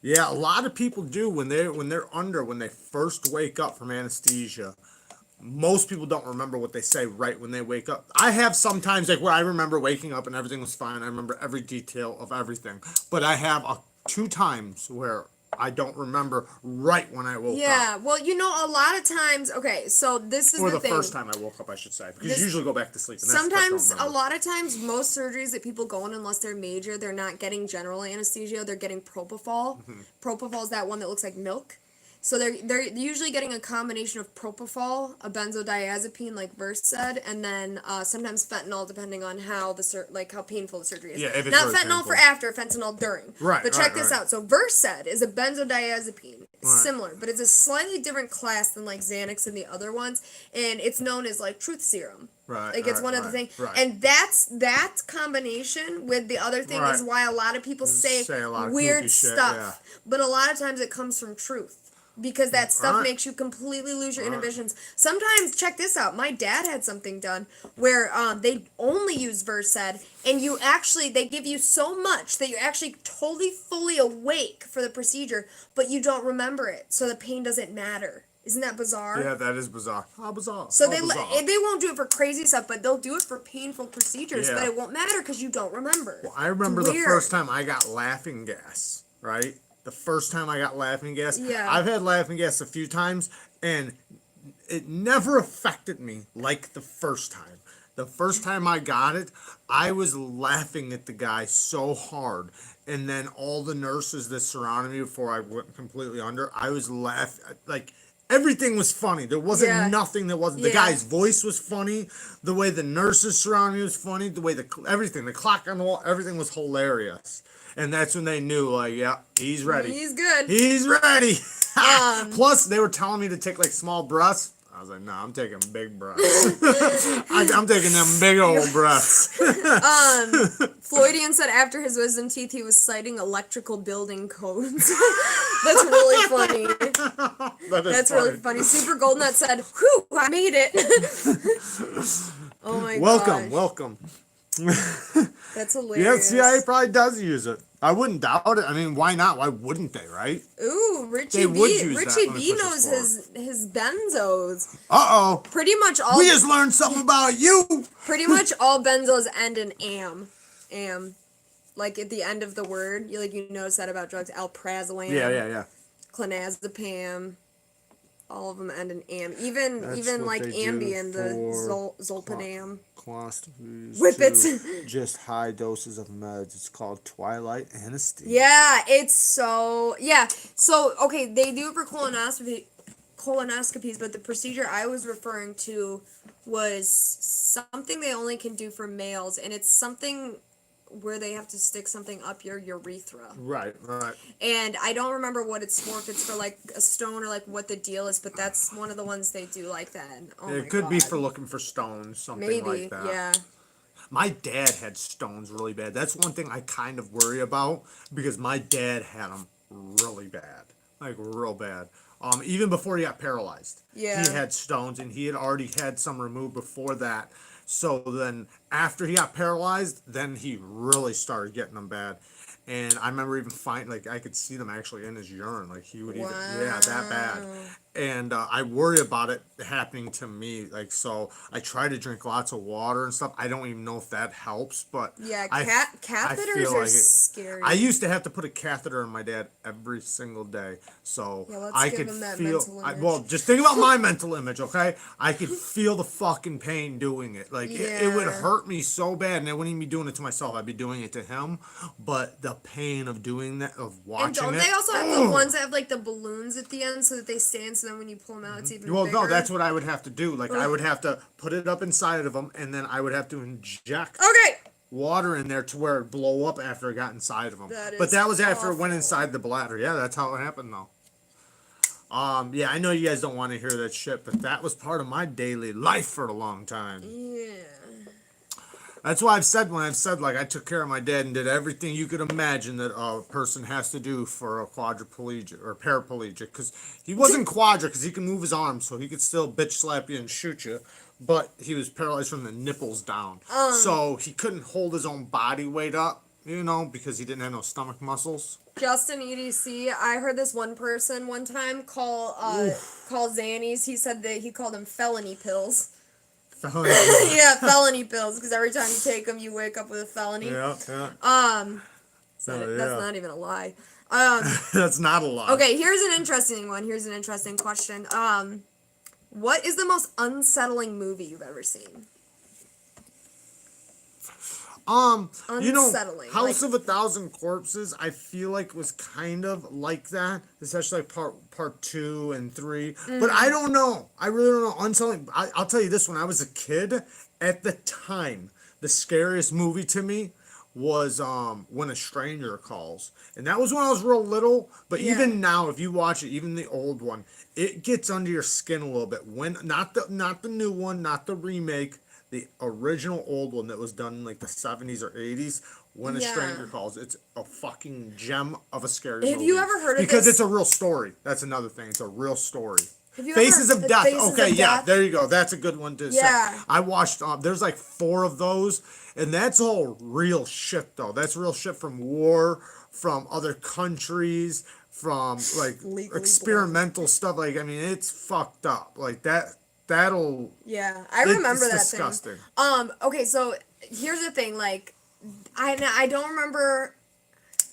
Yeah, a lot of people do when they first wake up from anesthesia. Most people don't remember what they say right when they wake up. I have sometimes like where I remember waking up and everything was fine. I remember every detail of everything. But I have 2 times where I don't remember right when I woke up. Yeah, well, a lot of times, okay, so this is Or the the thing. first time I woke up, I should say. Because you usually go back to sleep. And that's Sometimes, what I don't a lot of times, most surgeries that people go in, unless they're major, they're not getting general anesthesia, they're getting propofol. Propofol is that one that looks like milk. So they're usually getting a combination of propofol, a benzodiazepine, like Verse said, and then sometimes fentanyl, depending on how how painful the surgery is. Yeah, if it's not really fentanyl painful. for after, fentanyl during. Right, But check right, this right. out. So Verse said is a benzodiazepine. It's Right. similar, but it's a slightly different class than like Xanax and the other ones, and it's known as like truth serum. Right, Like it's right, one of the right, things, right. and that combination with the other thing is Right. why a lot of people say a lot of weird kooky shit, stuff. yeah. But a lot of times it comes from truth. Because that stuff Alright. makes you completely lose your Alright. inhibitions. Sometimes, check this out. My dad had something done where they only use Versed, and they give you so much that you're actually totally fully awake for the procedure, but you don't remember it, so the pain doesn't matter. Isn't that bizarre? Yeah, that is bizarre. How bizarre. So How bizarre. they won't do it for crazy stuff, but they'll do it for painful procedures, Yeah. but it won't matter because you don't remember. Well, I remember It's the weird. first time I got laughing gas, right? The first time I got laughing gas. Yeah. I've had laughing gas a few times, and it never affected me like the first time. The first time I got it, I was laughing at the guy so hard. And then all the nurses that surrounded me before I went completely under, I was laughing. Like, everything was funny. There wasn't Yeah. nothing that wasn't. The Yeah. guy's voice was funny. The way the nurses surrounded me was funny. The way everything, the clock on the wall, everything was hilarious. And that's when they knew, like, yeah, he's ready. He's good. He's ready. Plus, they were telling me to take like small breaths. I was like, no, I'm taking big breaths. I'm taking them big old breaths. Floydian said after his wisdom teeth, he was citing electrical building codes. That's really funny. That's really funny. Super Goldnut said, "Whew, I made it." Oh my god. Welcome. That's Yeah, hilarious. CIA probably does use it. I wouldn't doubt it. I mean, why not? Why wouldn't they, right? Ooh, Richie They would B. use that Richie when it B pushes knows forward. his benzos. Uh-oh. Pretty much all. We just learned something about you. Pretty much all benzos end in am. Like at the end of the word, you notice that about drugs. Alprazolam. Yeah. Clonazepam. All of them end in am. Even what like they do Ambien, the for Zolpidem. Colostomies. Whippets. Just high doses of meds. It's called Twilight Anesthesia. Yeah, it's so So okay, they do it for colonoscopy. colonoscopies, but the procedure I was referring to was something they only can do for males, and it's something where they have to stick something up your urethra. Right. And I don't remember what it's for, if it's for like a stone or like what the deal is, but that's one of the ones they do like that. And, oh It my could be God. for looking for stones, something Maybe, like that. yeah. My dad had stones really bad. That's one thing I kind of worry about because my dad had them really bad, like real bad. Even before he got paralyzed, Yeah. he had stones, and he had already had some removed before that. So then, after he got paralyzed, then he really started getting them bad. And I remember even finding, like, I could see them actually in his urine. Like, he would even, yeah, that bad. And I worry about it happening to me. Like, so I try to drink lots of water and stuff. I don't even know if that helps, but Yeah, I catheters feel are like scary. I used to have to put a catheter in my dad every single day, so Yeah, let's I give could him that feel. mental image. Well, just think about my mental image, okay? I could feel the fucking pain doing it. Like it would Yeah. hurt me so bad, and I wouldn't even be doing it to myself. I'd be doing it to him. But the pain of doing that, of watching And don't it. they also have the ones that have like the balloons at the end so that they stand, so then when you pull them out it's even Well, bigger? no, that's what I would have to do. Like I would have to put it up inside of him, and then I would have to inject Okay. water in there to where it blow up after it got inside of him. That But is that was after it went awful. inside the bladder. Yeah, that's how it happened though. Yeah, I know you guys don't want to hear that shit, but that was part of my daily life for a long time. Yeah. That's why I've said when I've said like I took care of my dad and did everything you could imagine that a person has to do for a quadriplegic or paraplegic, because he wasn't quadra because he can move his arms, so he could still bitch slap you and shoot you, but he was paralyzed from the nipples down, so he couldn't hold his own body weight up, you know, because he didn't have no stomach muscles. Justin EDC, I heard this one person one time call Xannies. He said that he called them felony pills. Yeah, felony pills, because every time you take them, you wake up with a felony. Yeah. That's not even a lie. That's not a lie. Okay, here's an interesting one. Here's an interesting question. What is the most unsettling movie you've ever seen? You know, Unsettling, House like- of a Thousand Corpses, I feel like was kind of like that, especially like part 2 and 3. But I don't know. I really don't know. Unsettling. I'll tell you this: when I was a kid, at the time, the scariest movie to me was When a Stranger Calls, and that was when I was real little. But Yeah. even now, if you watch it, even the old one, it gets under your skin a little bit. When not the new one, not the remake. The original old one that was done in like the 70s or 80s, When a Yeah. Stranger Calls. It's a fucking gem of a scary movie. Have you ever heard of Because this? it's a real story. That's another thing. It's a real story. Have you ever Faces heard of the Death. Faces Okay, of yeah, Death? there you go. That's a good one to Yeah. say. I watched, there's like 4 of those, and that's all real shit, though. That's real shit from war, from other countries, from like Legally experimental stuff. Like, I mean, it's fucked up. Like, that'll. Yeah, I remember It's that disgusting. thing. Okay, so here's the thing. Like, I don't remember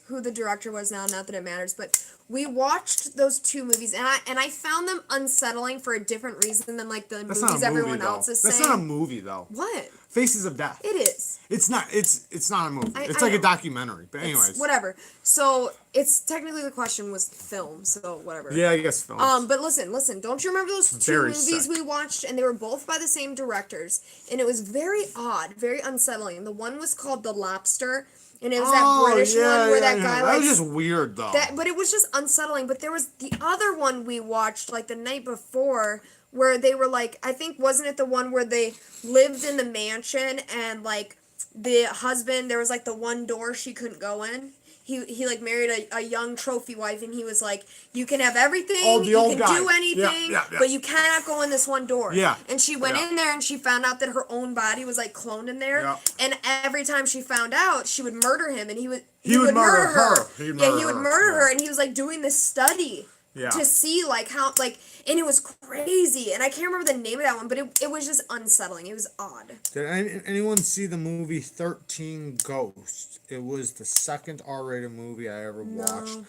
who the director was now. Not that it matters, but we watched those 2 movies, and I found them unsettling for a different reason than like the That's not movies a movie, everyone though. else is That's saying. not a movie, though. What? Faces of Death. It is. It's not. It's not a movie. It's I like a know. documentary. But It's anyways, whatever. So it's technically the question was film. So whatever. yeah, I guess films. But listen. Don't you remember those 2 Very movies sick. we watched, and they were both by the same directors, and it was very odd, very unsettling. The one was called The Lobster, and it was that British one where that guy that like was just weird though. but it was just unsettling. But there was the other one we watched like the night before, where they were like, I think, wasn't it the one where they lived in the mansion and like the husband, there was like the one door she couldn't go in. He like married a young trophy wife, and he was like, you can have everything, Oh, the you old can guy. do anything, Yeah. but you cannot go in this one door. Yeah. And she went Yeah. in there, and she found out that her own body was like cloned in there. Yeah. And every time she found out, she would murder him, and he would murder her. He He'd would murder murder her. her, Yeah. and he was like doing this study. Yeah. To see like how like, and it was crazy, and I can't remember the name of that one, but it was just unsettling. It was odd. Did anyone see the movie 13 Ghosts? It was the second R-rated movie I ever watched.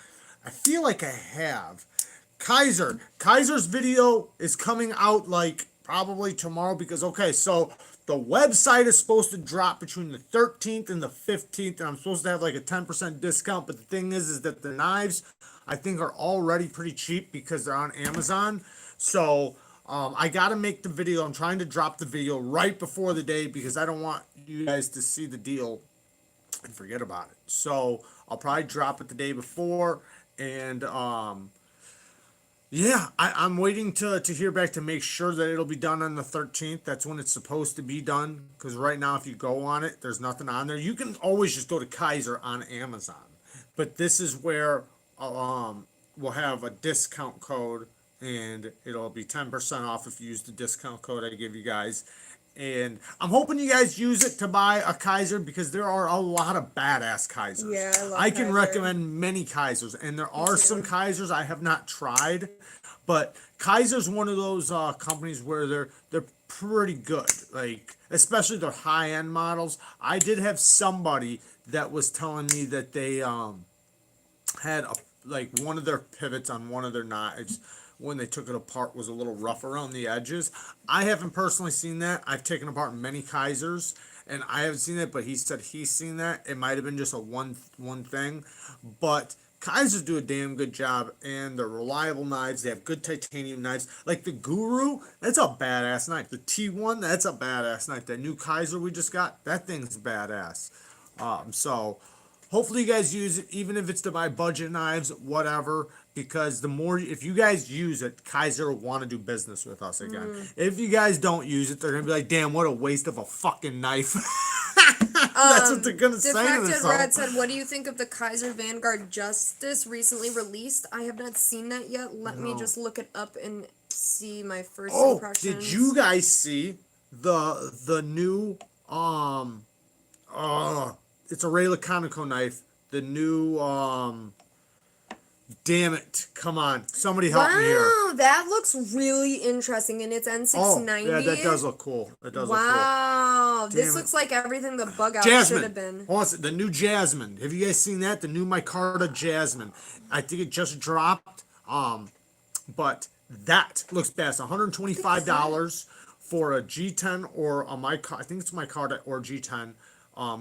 I feel like I have. Kaiser's video is coming out like probably tomorrow because okay, so the website is supposed to drop between the 13th and the 15th, and I'm supposed to have like a 10% discount. But the thing is that the knives, I think, are already pretty cheap because they're on Amazon. So I gotta make the video. I'm trying to drop the video right before the day because I don't want you guys to see the deal and forget about it. So I'll probably drop it the day before, and yeah, I'm waiting to hear back to make sure that it'll be done on the 13th. That's when it's supposed to be done. Because right now, if you go on it, there's nothing on there. You can always just go to Kaiser on Amazon. But this is where we'll have a discount code, and it'll be 10% off if you use the discount code I give you guys. And I'm hoping you guys use it to buy a Kaiser because there are a lot of badass Kaisers. Yeah, I love I can Kaiser. recommend many Kaisers, and there are some Kaisers I have not tried, but Kaiser's one of those companies where they're pretty good. Like especially their high end models. I did have somebody that was telling me that they had like one of their pivots on one of their knives when they took it apart was a little rough around the edges. I haven't personally seen that. I've taken apart many Kaisers and I haven't seen it, but he said he's seen that. It might have been just a one thing, but Kaisers do a damn good job, and they're reliable knives. They have good titanium knives. Like the Guru, that's a badass knife. The T1, that's a badass knife. That new Kaiser we just got, that thing's badass. So hopefully you guys use it, even if it's to buy budget knives, whatever. Because the more, if you guys use it, Kaiser will want to do business with us again. If you guys don't use it, they're gonna be like, "Damn, what a waste of a fucking knife." That's what they're gonna say to Defected themselves. Red said, "What do you think of the Kaiser Vanguard Justice recently released? I have not seen that yet. Let me just look it up and see my first impressions." Did you guys see the new it's a Ray Laconico knife. The new damn it, come on, somebody help me here. Wow, that looks really interesting, and it's N690. Yeah, that does look cool. That does look cool. Wow, this Damn it. looks like everything the bug out should Jasmine. have been. Hold on, the new Jasmine. Have you guys seen that? The new micarta Jasmine. I think it just dropped. But that looks best. $125 for a G10 or a micarta. I think it's micarta or G10.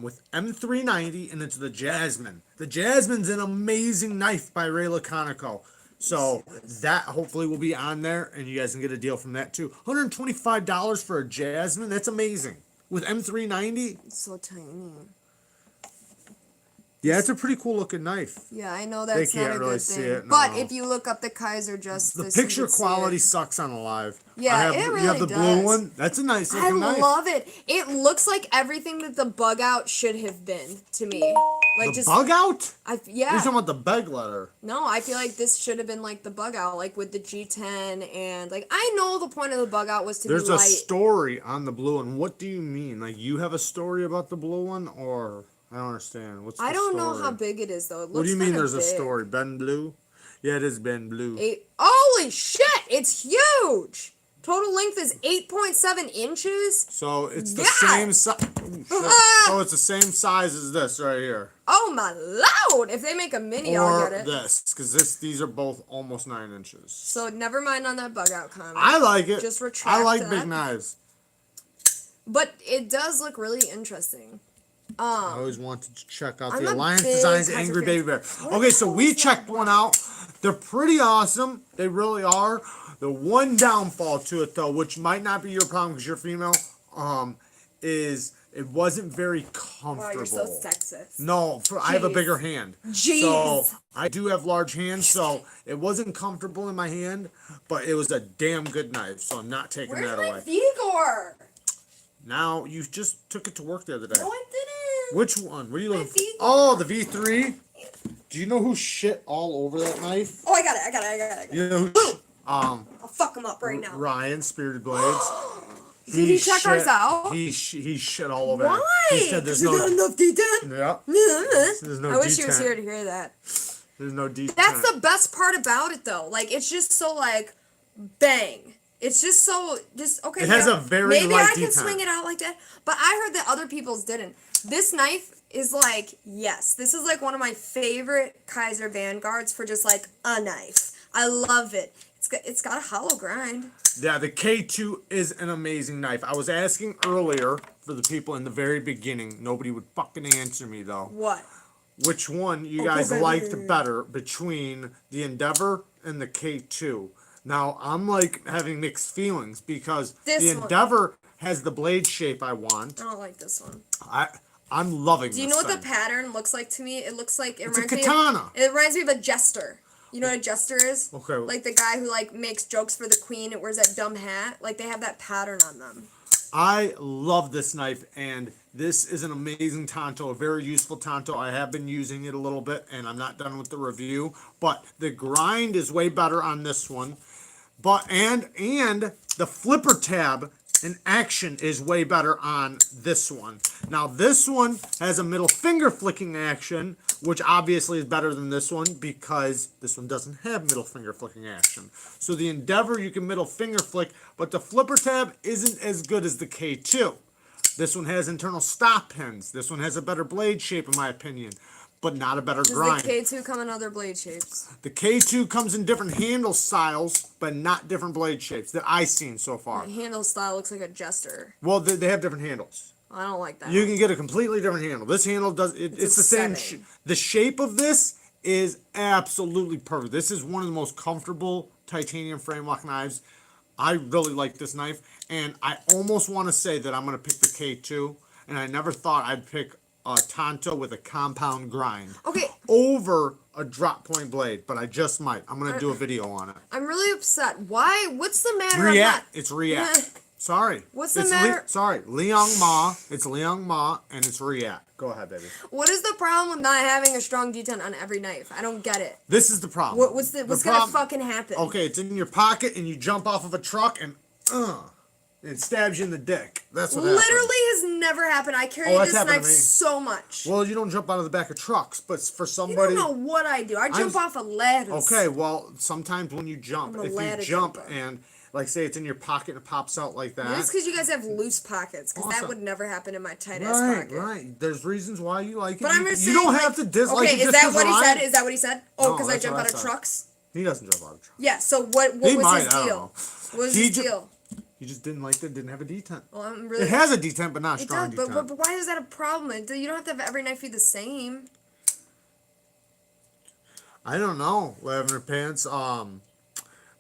With M390, and it's the Jasmine. The Jasmine's an amazing knife by Ray Laconico. So that hopefully will be on there, and you guys can get a deal from that too. $125 for a Jasmine, that's amazing. With M390, It's so tiny. yeah, it's a pretty cool looking knife. Yeah, I know that's not can't a really good see thing. it, But no. if you look up the Kaiser Justice, The you picture can see quality it. sucks on a live. Yeah, it you have really the blue does. one. That's a nice I looking knife. love it. It looks like everything that the bug out should have been to me. Like The just bug out? yeah. You're talking about the beg letter. No, I feel like this should have been like the bug out, like with the G10 and like I know the point of the bug out was to There's be a light. story on the blue one. What do you mean? Like you have a story about the blue one, or I don't understand. What's the I don't know story? how big it is though. It looks What do you mean? kinda There's a big. story. Ben Blue. Yeah, it is Ben Blue. Holy shit! It's huge. Total length is 8.7 inches. So it's the Yeah. same size. So it's the same size as this right here, Oh my lord! If they make a mini, I'll or get it. this, because these are both almost 9 inches. So never mind on that bug out comment. I like it. Just retract I like that. big knives. But it does look really interesting. I always wanted to check out I'm the a Alliance big Designs Kaiser Angry fan. Baby Bear. What Okay, so color we is that checked one out. They're pretty awesome. They really are. The one downfall to it, though, which might not be your problem because you're female, is it wasn't very comfortable. Wow, you're so sexist. No, I have a Jeez. bigger hand. Jeez. So I do have large hands, so it wasn't comfortable in my hand, but it was a damn good knife, so I'm not taking Where's that my away. Vigor? Now, you just took it to work the other day. No, I didn't. Which one? What are you looking for? V3. Oh, the V3? Do you know who shit all over that knife? Oh, I got it. You know who? I'll fuck him up right now. Ryan, Spirited Blades. Did he check ours out? He shit all over Why? it. He said there's 'Cause we got no... enough D10. Yeah, there's no I wish he was D10. here to hear that. There's no D10. That's the best part about it, though. Like, it's just so, like, bang. It's just so, okay. It has yeah, a very maybe light I can D10. swing it out like that, but I heard that other people's didn't. This knife is like, yes, this is like one of my favorite Kaiser Vanguards for just like a knife. I love it. It's got a hollow grind. Yeah, the K2 is an amazing knife. I was asking earlier for the people in the very beginning. Nobody would fucking answer me, though. What? Which one you guys liked better between the Endeavor and the K2? Now I'm like having mixed feelings because This the one. Endeavor has the blade shape I want. I don't like this one. I'm loving this. Do you know what thing. the pattern looks like to me? It looks like It's a katana. It reminds me of a jester. You know what a jester is? Okay. Like the guy who like makes jokes for the queen and wears that dumb hat. Like they have that pattern on them. I love this knife, and this is an amazing tanto, a very useful tanto. I have been using it a little bit, and I'm not done with the review, but the grind is way better on this one. But and the flipper tab in action is way better on this one. Now this one has a middle finger flicking action, which obviously is better than this one because this one doesn't have middle finger flicking action. So the Endeavor you can middle finger flick, but the flipper tab isn't as good as the K2. This one has internal stop pins. This one has a better blade shape in my opinion, but not a better grind. Does the K2 come in other blade shapes? The K2 comes in different handle styles, but not different blade shapes that I've seen so far. The handle style looks like a jester. Well, they have different handles. I don't like that. You can get a completely different handle. This handle does it's the same. The shape of this is absolutely perfect. This is one of the most comfortable titanium frame lock knives. I really like this knife, and I almost want to say that I'm going to pick the K2, and I never thought I'd pick a tanto with a compound grind over a drop point blade, but I just might. I'm going to do a video on it. I'm really upset. Why? What's the matter? React. It's react. Sorry. What's the matter? Sorry. Liang Ma. It's Liang Ma, and it's react. Go ahead, baby. What is the problem with not having a strong detent on every knife? I don't get it. This is the problem. What's gonna fucking happen? Okay, it's in your pocket, and you jump off of a truck, and it stabs you in the dick. That's what literally happens. has never happened. I carry that's this happened to knife me. so much. Well, you don't jump out of the back of trucks, but for You somebody. don't know what I do. I jump off of ladders. Okay, well, sometimes when you jump, I'm a if you ladder jump jumper. and, like, say it's in your pocket and it pops out like that. It's because you guys have loose pockets, because that Awesome. would never happen in my tight ass pocket. Right. There's reasons why you like it. But I'm you, just you saying, don't like, have to dislike okay, it is just that 'cause what he I- said? Is that what he said? Oh, No, because I that's jump what out I of said. trucks? He doesn't jump out of trucks. Yeah, so what He was might, his I don't deal? know. What was He his deal? He just didn't like that it didn't have a detent. Well, I'm really... It has a detent, but not a It strong does, detent. but why is that a problem? You don't have to have every knife be the same. I don't know, Lavender Pants.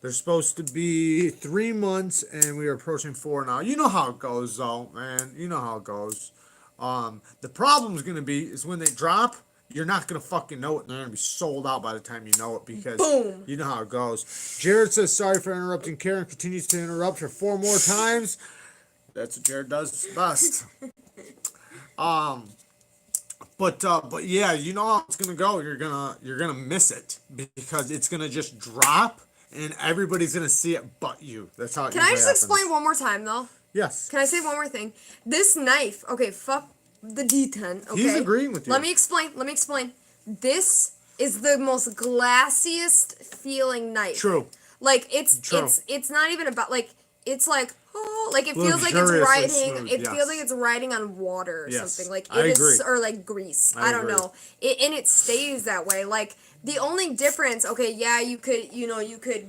There's supposed to be 3 months, and we are approaching 4 now. You know how it goes, though, man. You know how it goes. The problem is going to be is when they drop, you're not going to fucking know it. They're going to be sold out by the time you know it because Boom. you know how it goes. Jared says, sorry for interrupting. Karen continues to interrupt her 4 more times. That's what Jared does best. But yeah, you know how it's gonna go. You're gonna miss it because it's gonna just drop and everybody's gonna see it but you. That's how it Can I usually just happens. explain one more time, though? Yes. Can I say one more thing? This knife, okay, fuck the D10, okay? He's agreeing with you. Let me explain. This is the most glassiest feeling knife. True. Like, it's True. it's not even about, like, it's like, oh, like it feels like it's Luxuriously riding, smooth, it yes. feels like it's riding on water or Yes, something. Like, I it is, agree. or like grease. I don't agree. know. And it stays that way. Like, the only difference, okay, yeah, you could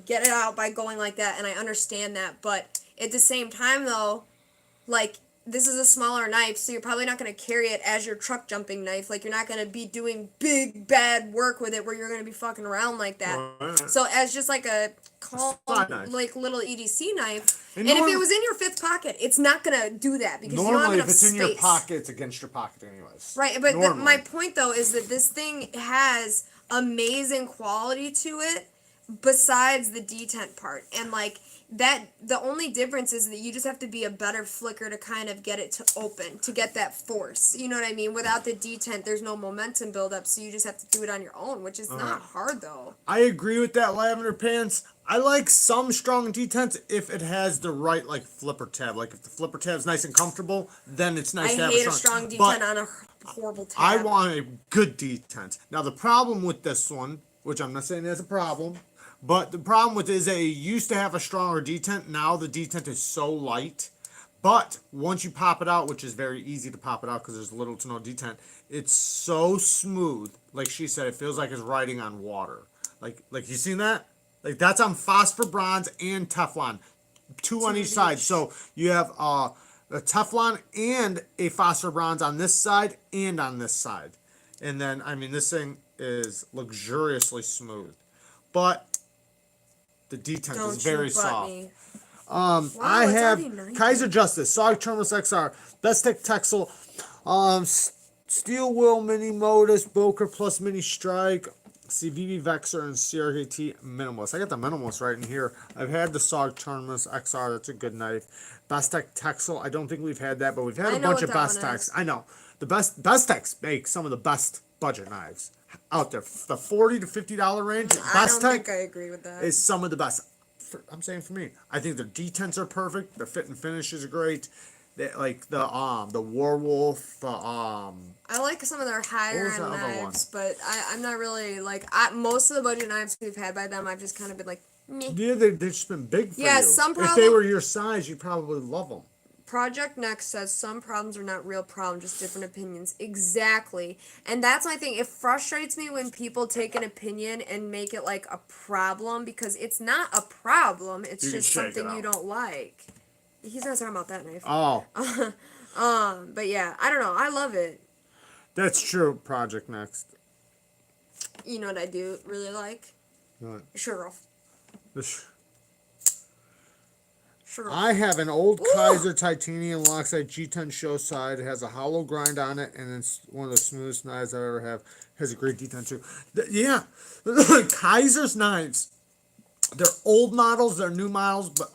get it out by going like that, and I understand that, but at the same time, though, like, this is a smaller knife, so you're probably not going to carry it as your truck jumping knife. Like, you're not going to be doing big, bad work with it where you're going to be fucking around like that. Right. So, as just like a calm, side knife. like, little EDC knife, And and if norm- it was in your fifth pocket, it's not going to do that because you don't have Normally, enough if it's space. in your pocket, it's against your pocket anyways. Right, but Normally. my point, though, is that this thing has amazing quality to it besides the detent part. And, like, that the only difference is that you just have to be a better flicker to kind of get it to open, to get that force. You know what I mean? Without the detent, there's no momentum buildup, so you just have to do it on your own, which is not hard, though. I agree with that, Lavender Pants. I like some strong detents if it has the right, like, flipper tab. Like, if the flipper tab's nice and comfortable, then it's nice I to have hate a a strong But detent on a horrible tab. I want a good detent. Now, the problem with this one, which I'm not saying there's a problem, but the problem with it is that it used to have a stronger detent. Now the detent is so light. But once you pop it out, which is very easy to pop it out because there's little to no detent, it's so smooth. Like she said, it feels like it's riding on water. Like you seen that? Like that's on phosphor bronze and Teflon, two on each side. So you have a Teflon and a phosphor bronze on this side and on this side. And then, I mean, this thing is luxuriously smooth. But The detent Don't is very you butt soft. me. I it's have already 90. Kaiser Justice, Sog Terminus XR, Bestech Texel, Steel Will Mini Modus, Boker Plus Mini Strike, CVV Vexer, and CRKT Minimalist. I got the Minimalist right in here. I've had the Sog Terminus XR. That's a good knife. Bestech Texel. I don't think we've had that, but we've had I a know bunch what of that one Bestechs. is. I know. The Bestechs make some of the best budget knives out there. The $40 to $50 range. I don't think Bestech I agree with that. is some of the best. I'm saying for me, I think their detents are perfect. Their fit and finish is great. They, like the Warwolf, I like some of their higher was end the other one? knives, but I'm not really like most of the budget knives we've had by them. I've just kind of been like, meh. yeah, they've just been big for Yeah, you. some If they problem- were your size, you probably love them. Project Next says some problems are not real problems, just different opinions. Exactly. And that's my thing. It frustrates me when people take an opinion and make it like a problem because it's not a problem. It's You can just shake it something you out. don't like. He's not talking about that knife. Oh, But yeah, I don't know. I love it. that's true. Project Next. You know what I do really like? What? Sugar. This- Sugar. I have an old Kaiser titanium Loctite G10 show side. It has a hollow grind on it, and it's one of the smoothest knives I've ever have. Has a great detent too. Yeah, Kaiser's knives. They're old models, they're new models, but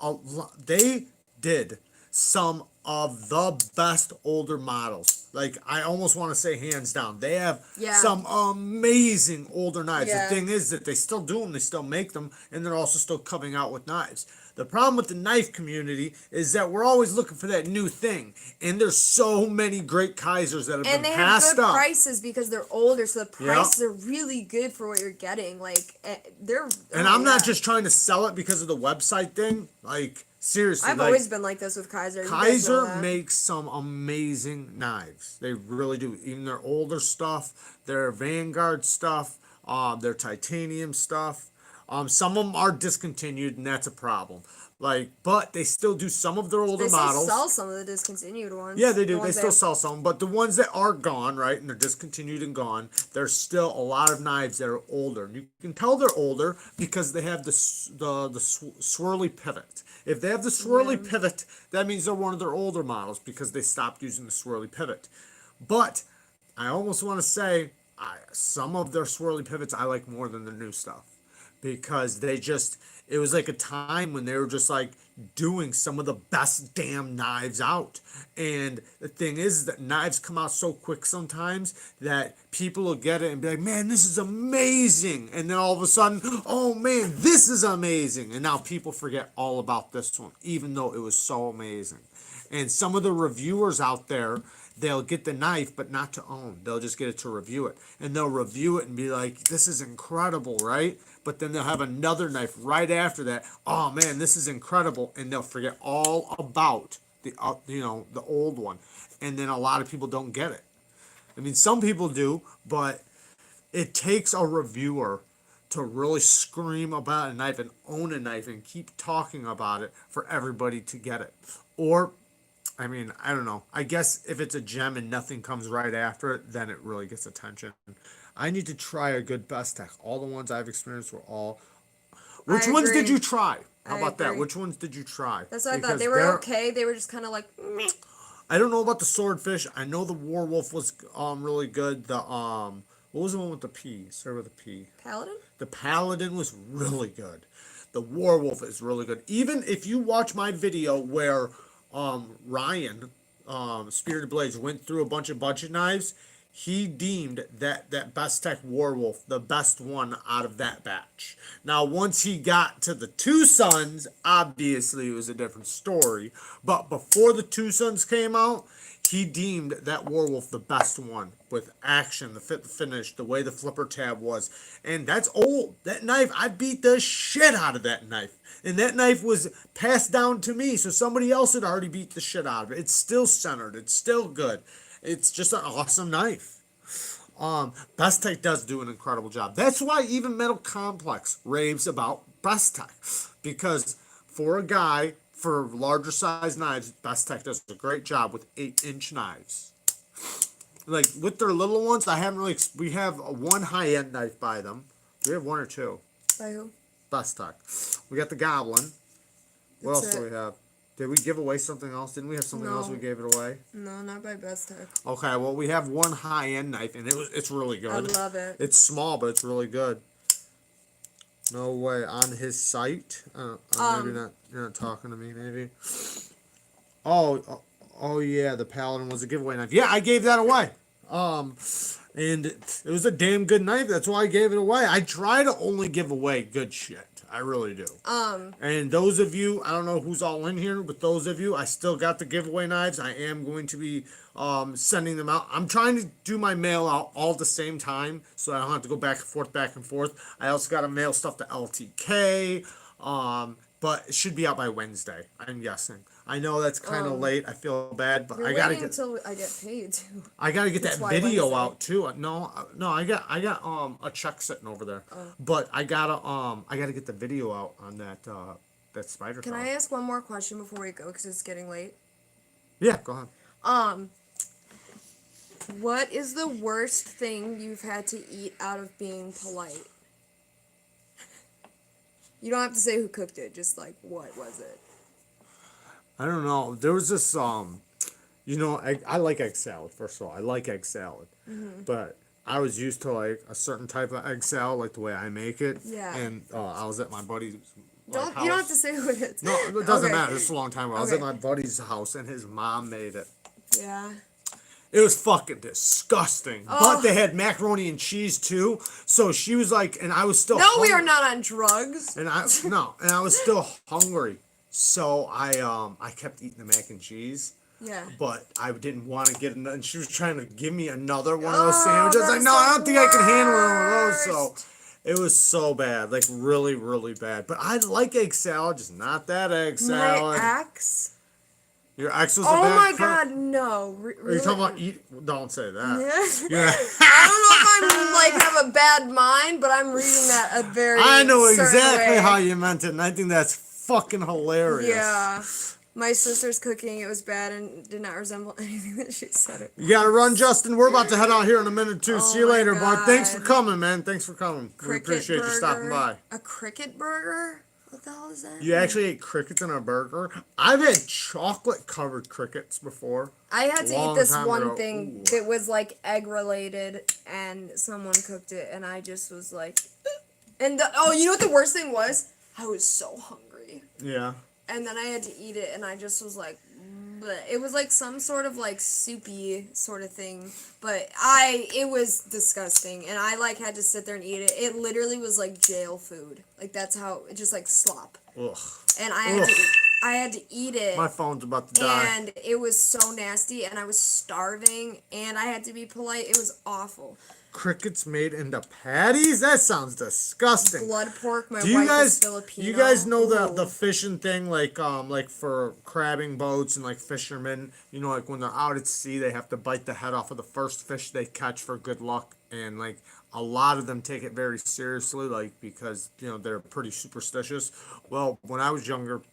they did some of the best older models. Like, I almost want to say hands down. They have Yeah. some amazing older knives. Yeah. The thing is that they still do them, they still make them, and they're also still coming out with knives. The problem with the knife community is that we're always looking for that new thing. And there's so many great Kaisers that have And been they have passed good up. prices because they're older, so the Yeah. prices are really good for what you're getting. Like, they're. And oh, I'm not yeah. just trying to sell it because of the website thing. Like, seriously. I've like, always been like this with Kaiser. You guys know Kaiser that. makes some amazing knives. They really do. Even their older stuff, their Vanguard stuff, their titanium stuff. Some of them are discontinued, and that's a problem. Like, but they still do some of their older They still models. sell some of the discontinued ones. Yeah, they The do. They ones still have- sell some, but the ones that are gone, right, and they're discontinued and gone, there's still a lot of knives that are older. And you can tell they're older because they have the swirly pivot. If they have the swirly pivot, that means they're one of their older models because they stopped using the swirly pivot. But I almost want to say some of their swirly pivots I like more than the new stuff because it was like a time when they were just like doing some of the best damn knives out. And the thing is that knives come out so quick sometimes that people will get it and be like, man, this is amazing. And then all of a sudden, oh man, this is amazing. And now people forget all about this one, even though it was so amazing. And some of the reviewers out there, they'll get the knife, but not to own. They'll just get it to review it. And they'll review it and be like, this is incredible, right? But then they'll have another knife right after that. Oh man, this is incredible. And they'll forget all about the old one. And then a lot of people don't get it. I mean, some people do, but it takes a reviewer to really scream about a knife and own a knife and keep talking about it for everybody to get it. Or, I mean, I don't know. I guess if it's a gem and nothing comes right after it, then it really gets attention. I need to try a good Bestech. All the ones I've experienced were all. Which ones did agree. you try? How I about that? agree. Which ones did you try? That's what I Because thought. They were they're- okay. They were just kind of like, meh. I don't know about the Swordfish. I know the Warwolf was really good. The what was the one with the P? Start with a P. Paladin? The Paladin was really good. The Warwolf is really good. Even if you watch my video where Ryan, Spirited Blades, went through a bunch of budget knives, he deemed that Bestech Warwolf the best one out of that batch. Now, once he got to the Two Sons, obviously it was a different story. But before the Two Sons came out, he deemed that Warwolf the best one with action, the fit, the finish, the way the flipper tab was. And that's old. That knife, I beat the shit out of that knife. And that knife was passed down to me, so somebody else had already beat the shit out of it. It's still centered. It's still good. It's just an awesome knife. Bestech does do an incredible job. That's why even Metal Complex raves about Bestech. Because for a guy, for larger size knives, Bestech does a great job with 8-inch knives. Like with their little ones, I haven't really. We have one high-end knife by them. We have one or two. By who? Best tech. We got the Goblin. What That's else do it. we have? Did we give away something else? Didn't we have something else No. we gave it away? No, not by Best Tech. Okay, well we have one high-end knife, and it's really good. I love it. It's small, but it's really good. No way. On his site? Maybe not. You're not talking to me, maybe. Oh yeah, the Paladin was a giveaway knife. Yeah, I gave that away. And it was a damn good knife. That's why I gave it away. I try to only give away good shit. I really do. And those of you, I don't know who's all in here, but those of you, I still got the giveaway knives. I am going to be sending them out. I'm trying to do my mail out all at the same time, so I don't have to go back and forth, back and forth. I also got to mail stuff to LTK, but it should be out by Wednesday, I'm guessing. I know that's kind of late. I feel bad, but You're I gotta waiting get. until I get paid too. I gotta get That's that why video Wednesday. out too. No, I got a check sitting over there, but I gotta get the video out on that spider. Can crawl. I ask one more question before we go? Because it's getting late. Yeah, go ahead. What is the worst thing you've had to eat out of being polite? You don't have to say who cooked it. Just like, what was it? I don't know. There was this I like egg salad. First of all, I like egg salad, but I was used to like a certain type of egg salad, like the way I make it. Yeah. And I was at my buddy's. You don't have to say who it is. No, it doesn't Okay. matter. It's a long time ago. I was at Okay. my buddy's house, and his mom made it. Yeah. It was fucking disgusting. But they had macaroni and cheese too. So she was like, and I was still. No, we hungry. are not on drugs. And I was still hungry. So I kept eating the mac and cheese. Yeah. But I didn't want to get another. And she was trying to give me another one of those Oh, sandwiches. I was like, that's no, I the don't think I can handle one of those. So worst. it was so bad, like really, really bad. But I like egg salad, just not that egg salad. My ex. Your ex was a Oh bad my cook? God, no. Are you Really? talking about eat? Don't say that. Yeah. Yeah. I don't know if I'm like have a bad mind, but I'm reading that a very. I know certain exactly way. how you meant it, and I think that's fucking hilarious. Yeah. My sister's cooking. It was bad and did not resemble anything that she said. It. You gotta run, Justin. We're about to head out here in a minute or two. Oh See you my later, bud. Thanks for God. coming, man. Thanks for coming. We Cricket appreciate burger. you stopping by. A cricket burger? What the hell is that? You actually ate crickets in a burger? I've had chocolate covered crickets before. I had to Long eat this time one ago. thing Ooh. that was like egg related, and someone cooked it, and I just was like, and you know what the worst thing was? I was so hungry, Yeah. and then I had to eat it, and I just was like, bleh. It was like some sort of like soupy sort of thing, but it was disgusting, and I like had to sit there and eat it. It literally was like jail food, like that's how it just like slop, Ugh. and I had to eat it. My phone's about to die. And it was so nasty, and I was starving, and I had to be polite. It was awful. Crickets made into patties? That sounds disgusting. Blood pork. My Do you wife guys is Filipino. you guys know Ooh. the fishing thing, like for crabbing boats and like fishermen, you know, like when they're out at sea they have to bite the head off of the first fish they catch for good luck, and like a lot of them take it very seriously, like because you know they're pretty superstitious. Well, when I was younger,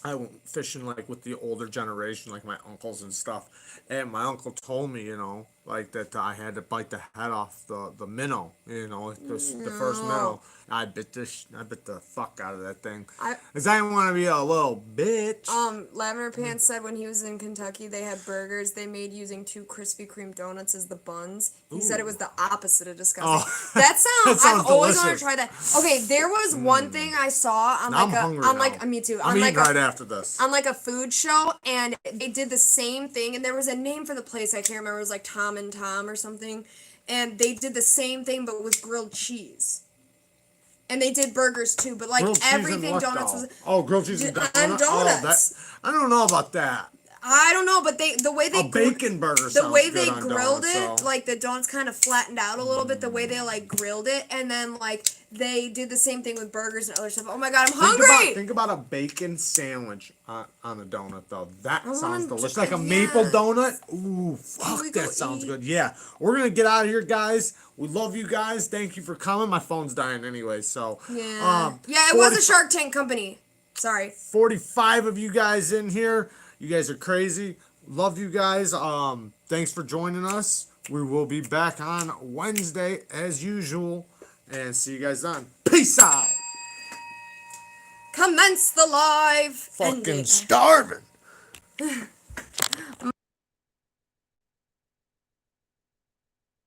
I went fishing like with the older generation, like my uncles and stuff. And my uncle told me, you know, like that I had to bite the head off the minnow, you know, like the first minnow. I bit the fuck out of that thing. Cause I didn't want to be a little bitch. Lavender Pants said when he was in Kentucky, they had burgers they made using 2 Krispy Kreme donuts as the buns. He said it was the opposite of disgusting. Oh. That sounds. That sounds I've always wanted to delicious. try that. Okay, there was one thing I saw on Now like I'm hungry on now. like me too. I'm on like eating right after this. on like a food show, and they did the same thing, and there was a name for the place I can't remember. It was like Tom and Tom or something, and they did the same thing but with grilled cheese. And they did burgers too, but like Grilled cheese and everything what, donuts though? was. Grilled cheese and And donuts. donuts. I don't know about that. I don't know, but the way they A bacon burger. the sounds way good they on grilled donuts, it, so. like the donuts kind of flattened out a little bit. The way they like grilled it, and then like they did the same thing with burgers and other stuff. Oh my God, I'm hungry. Think about a bacon sandwich on a donut, though. That sounds want delicious. to- Like a maple yes. donut. Ooh, fuck, we go that sounds eat? good. Yeah, we're gonna get out of here, guys. We love you guys. Thank you for coming. My phone's dying anyway, so. Yeah, it was a Shark Tank company. Sorry. 45 of you guys in here. You guys are crazy. Love you guys. Thanks for joining us. We will be back on Wednesday as usual. And see you guys then. Peace out. Commence the live Fucking ending. starving.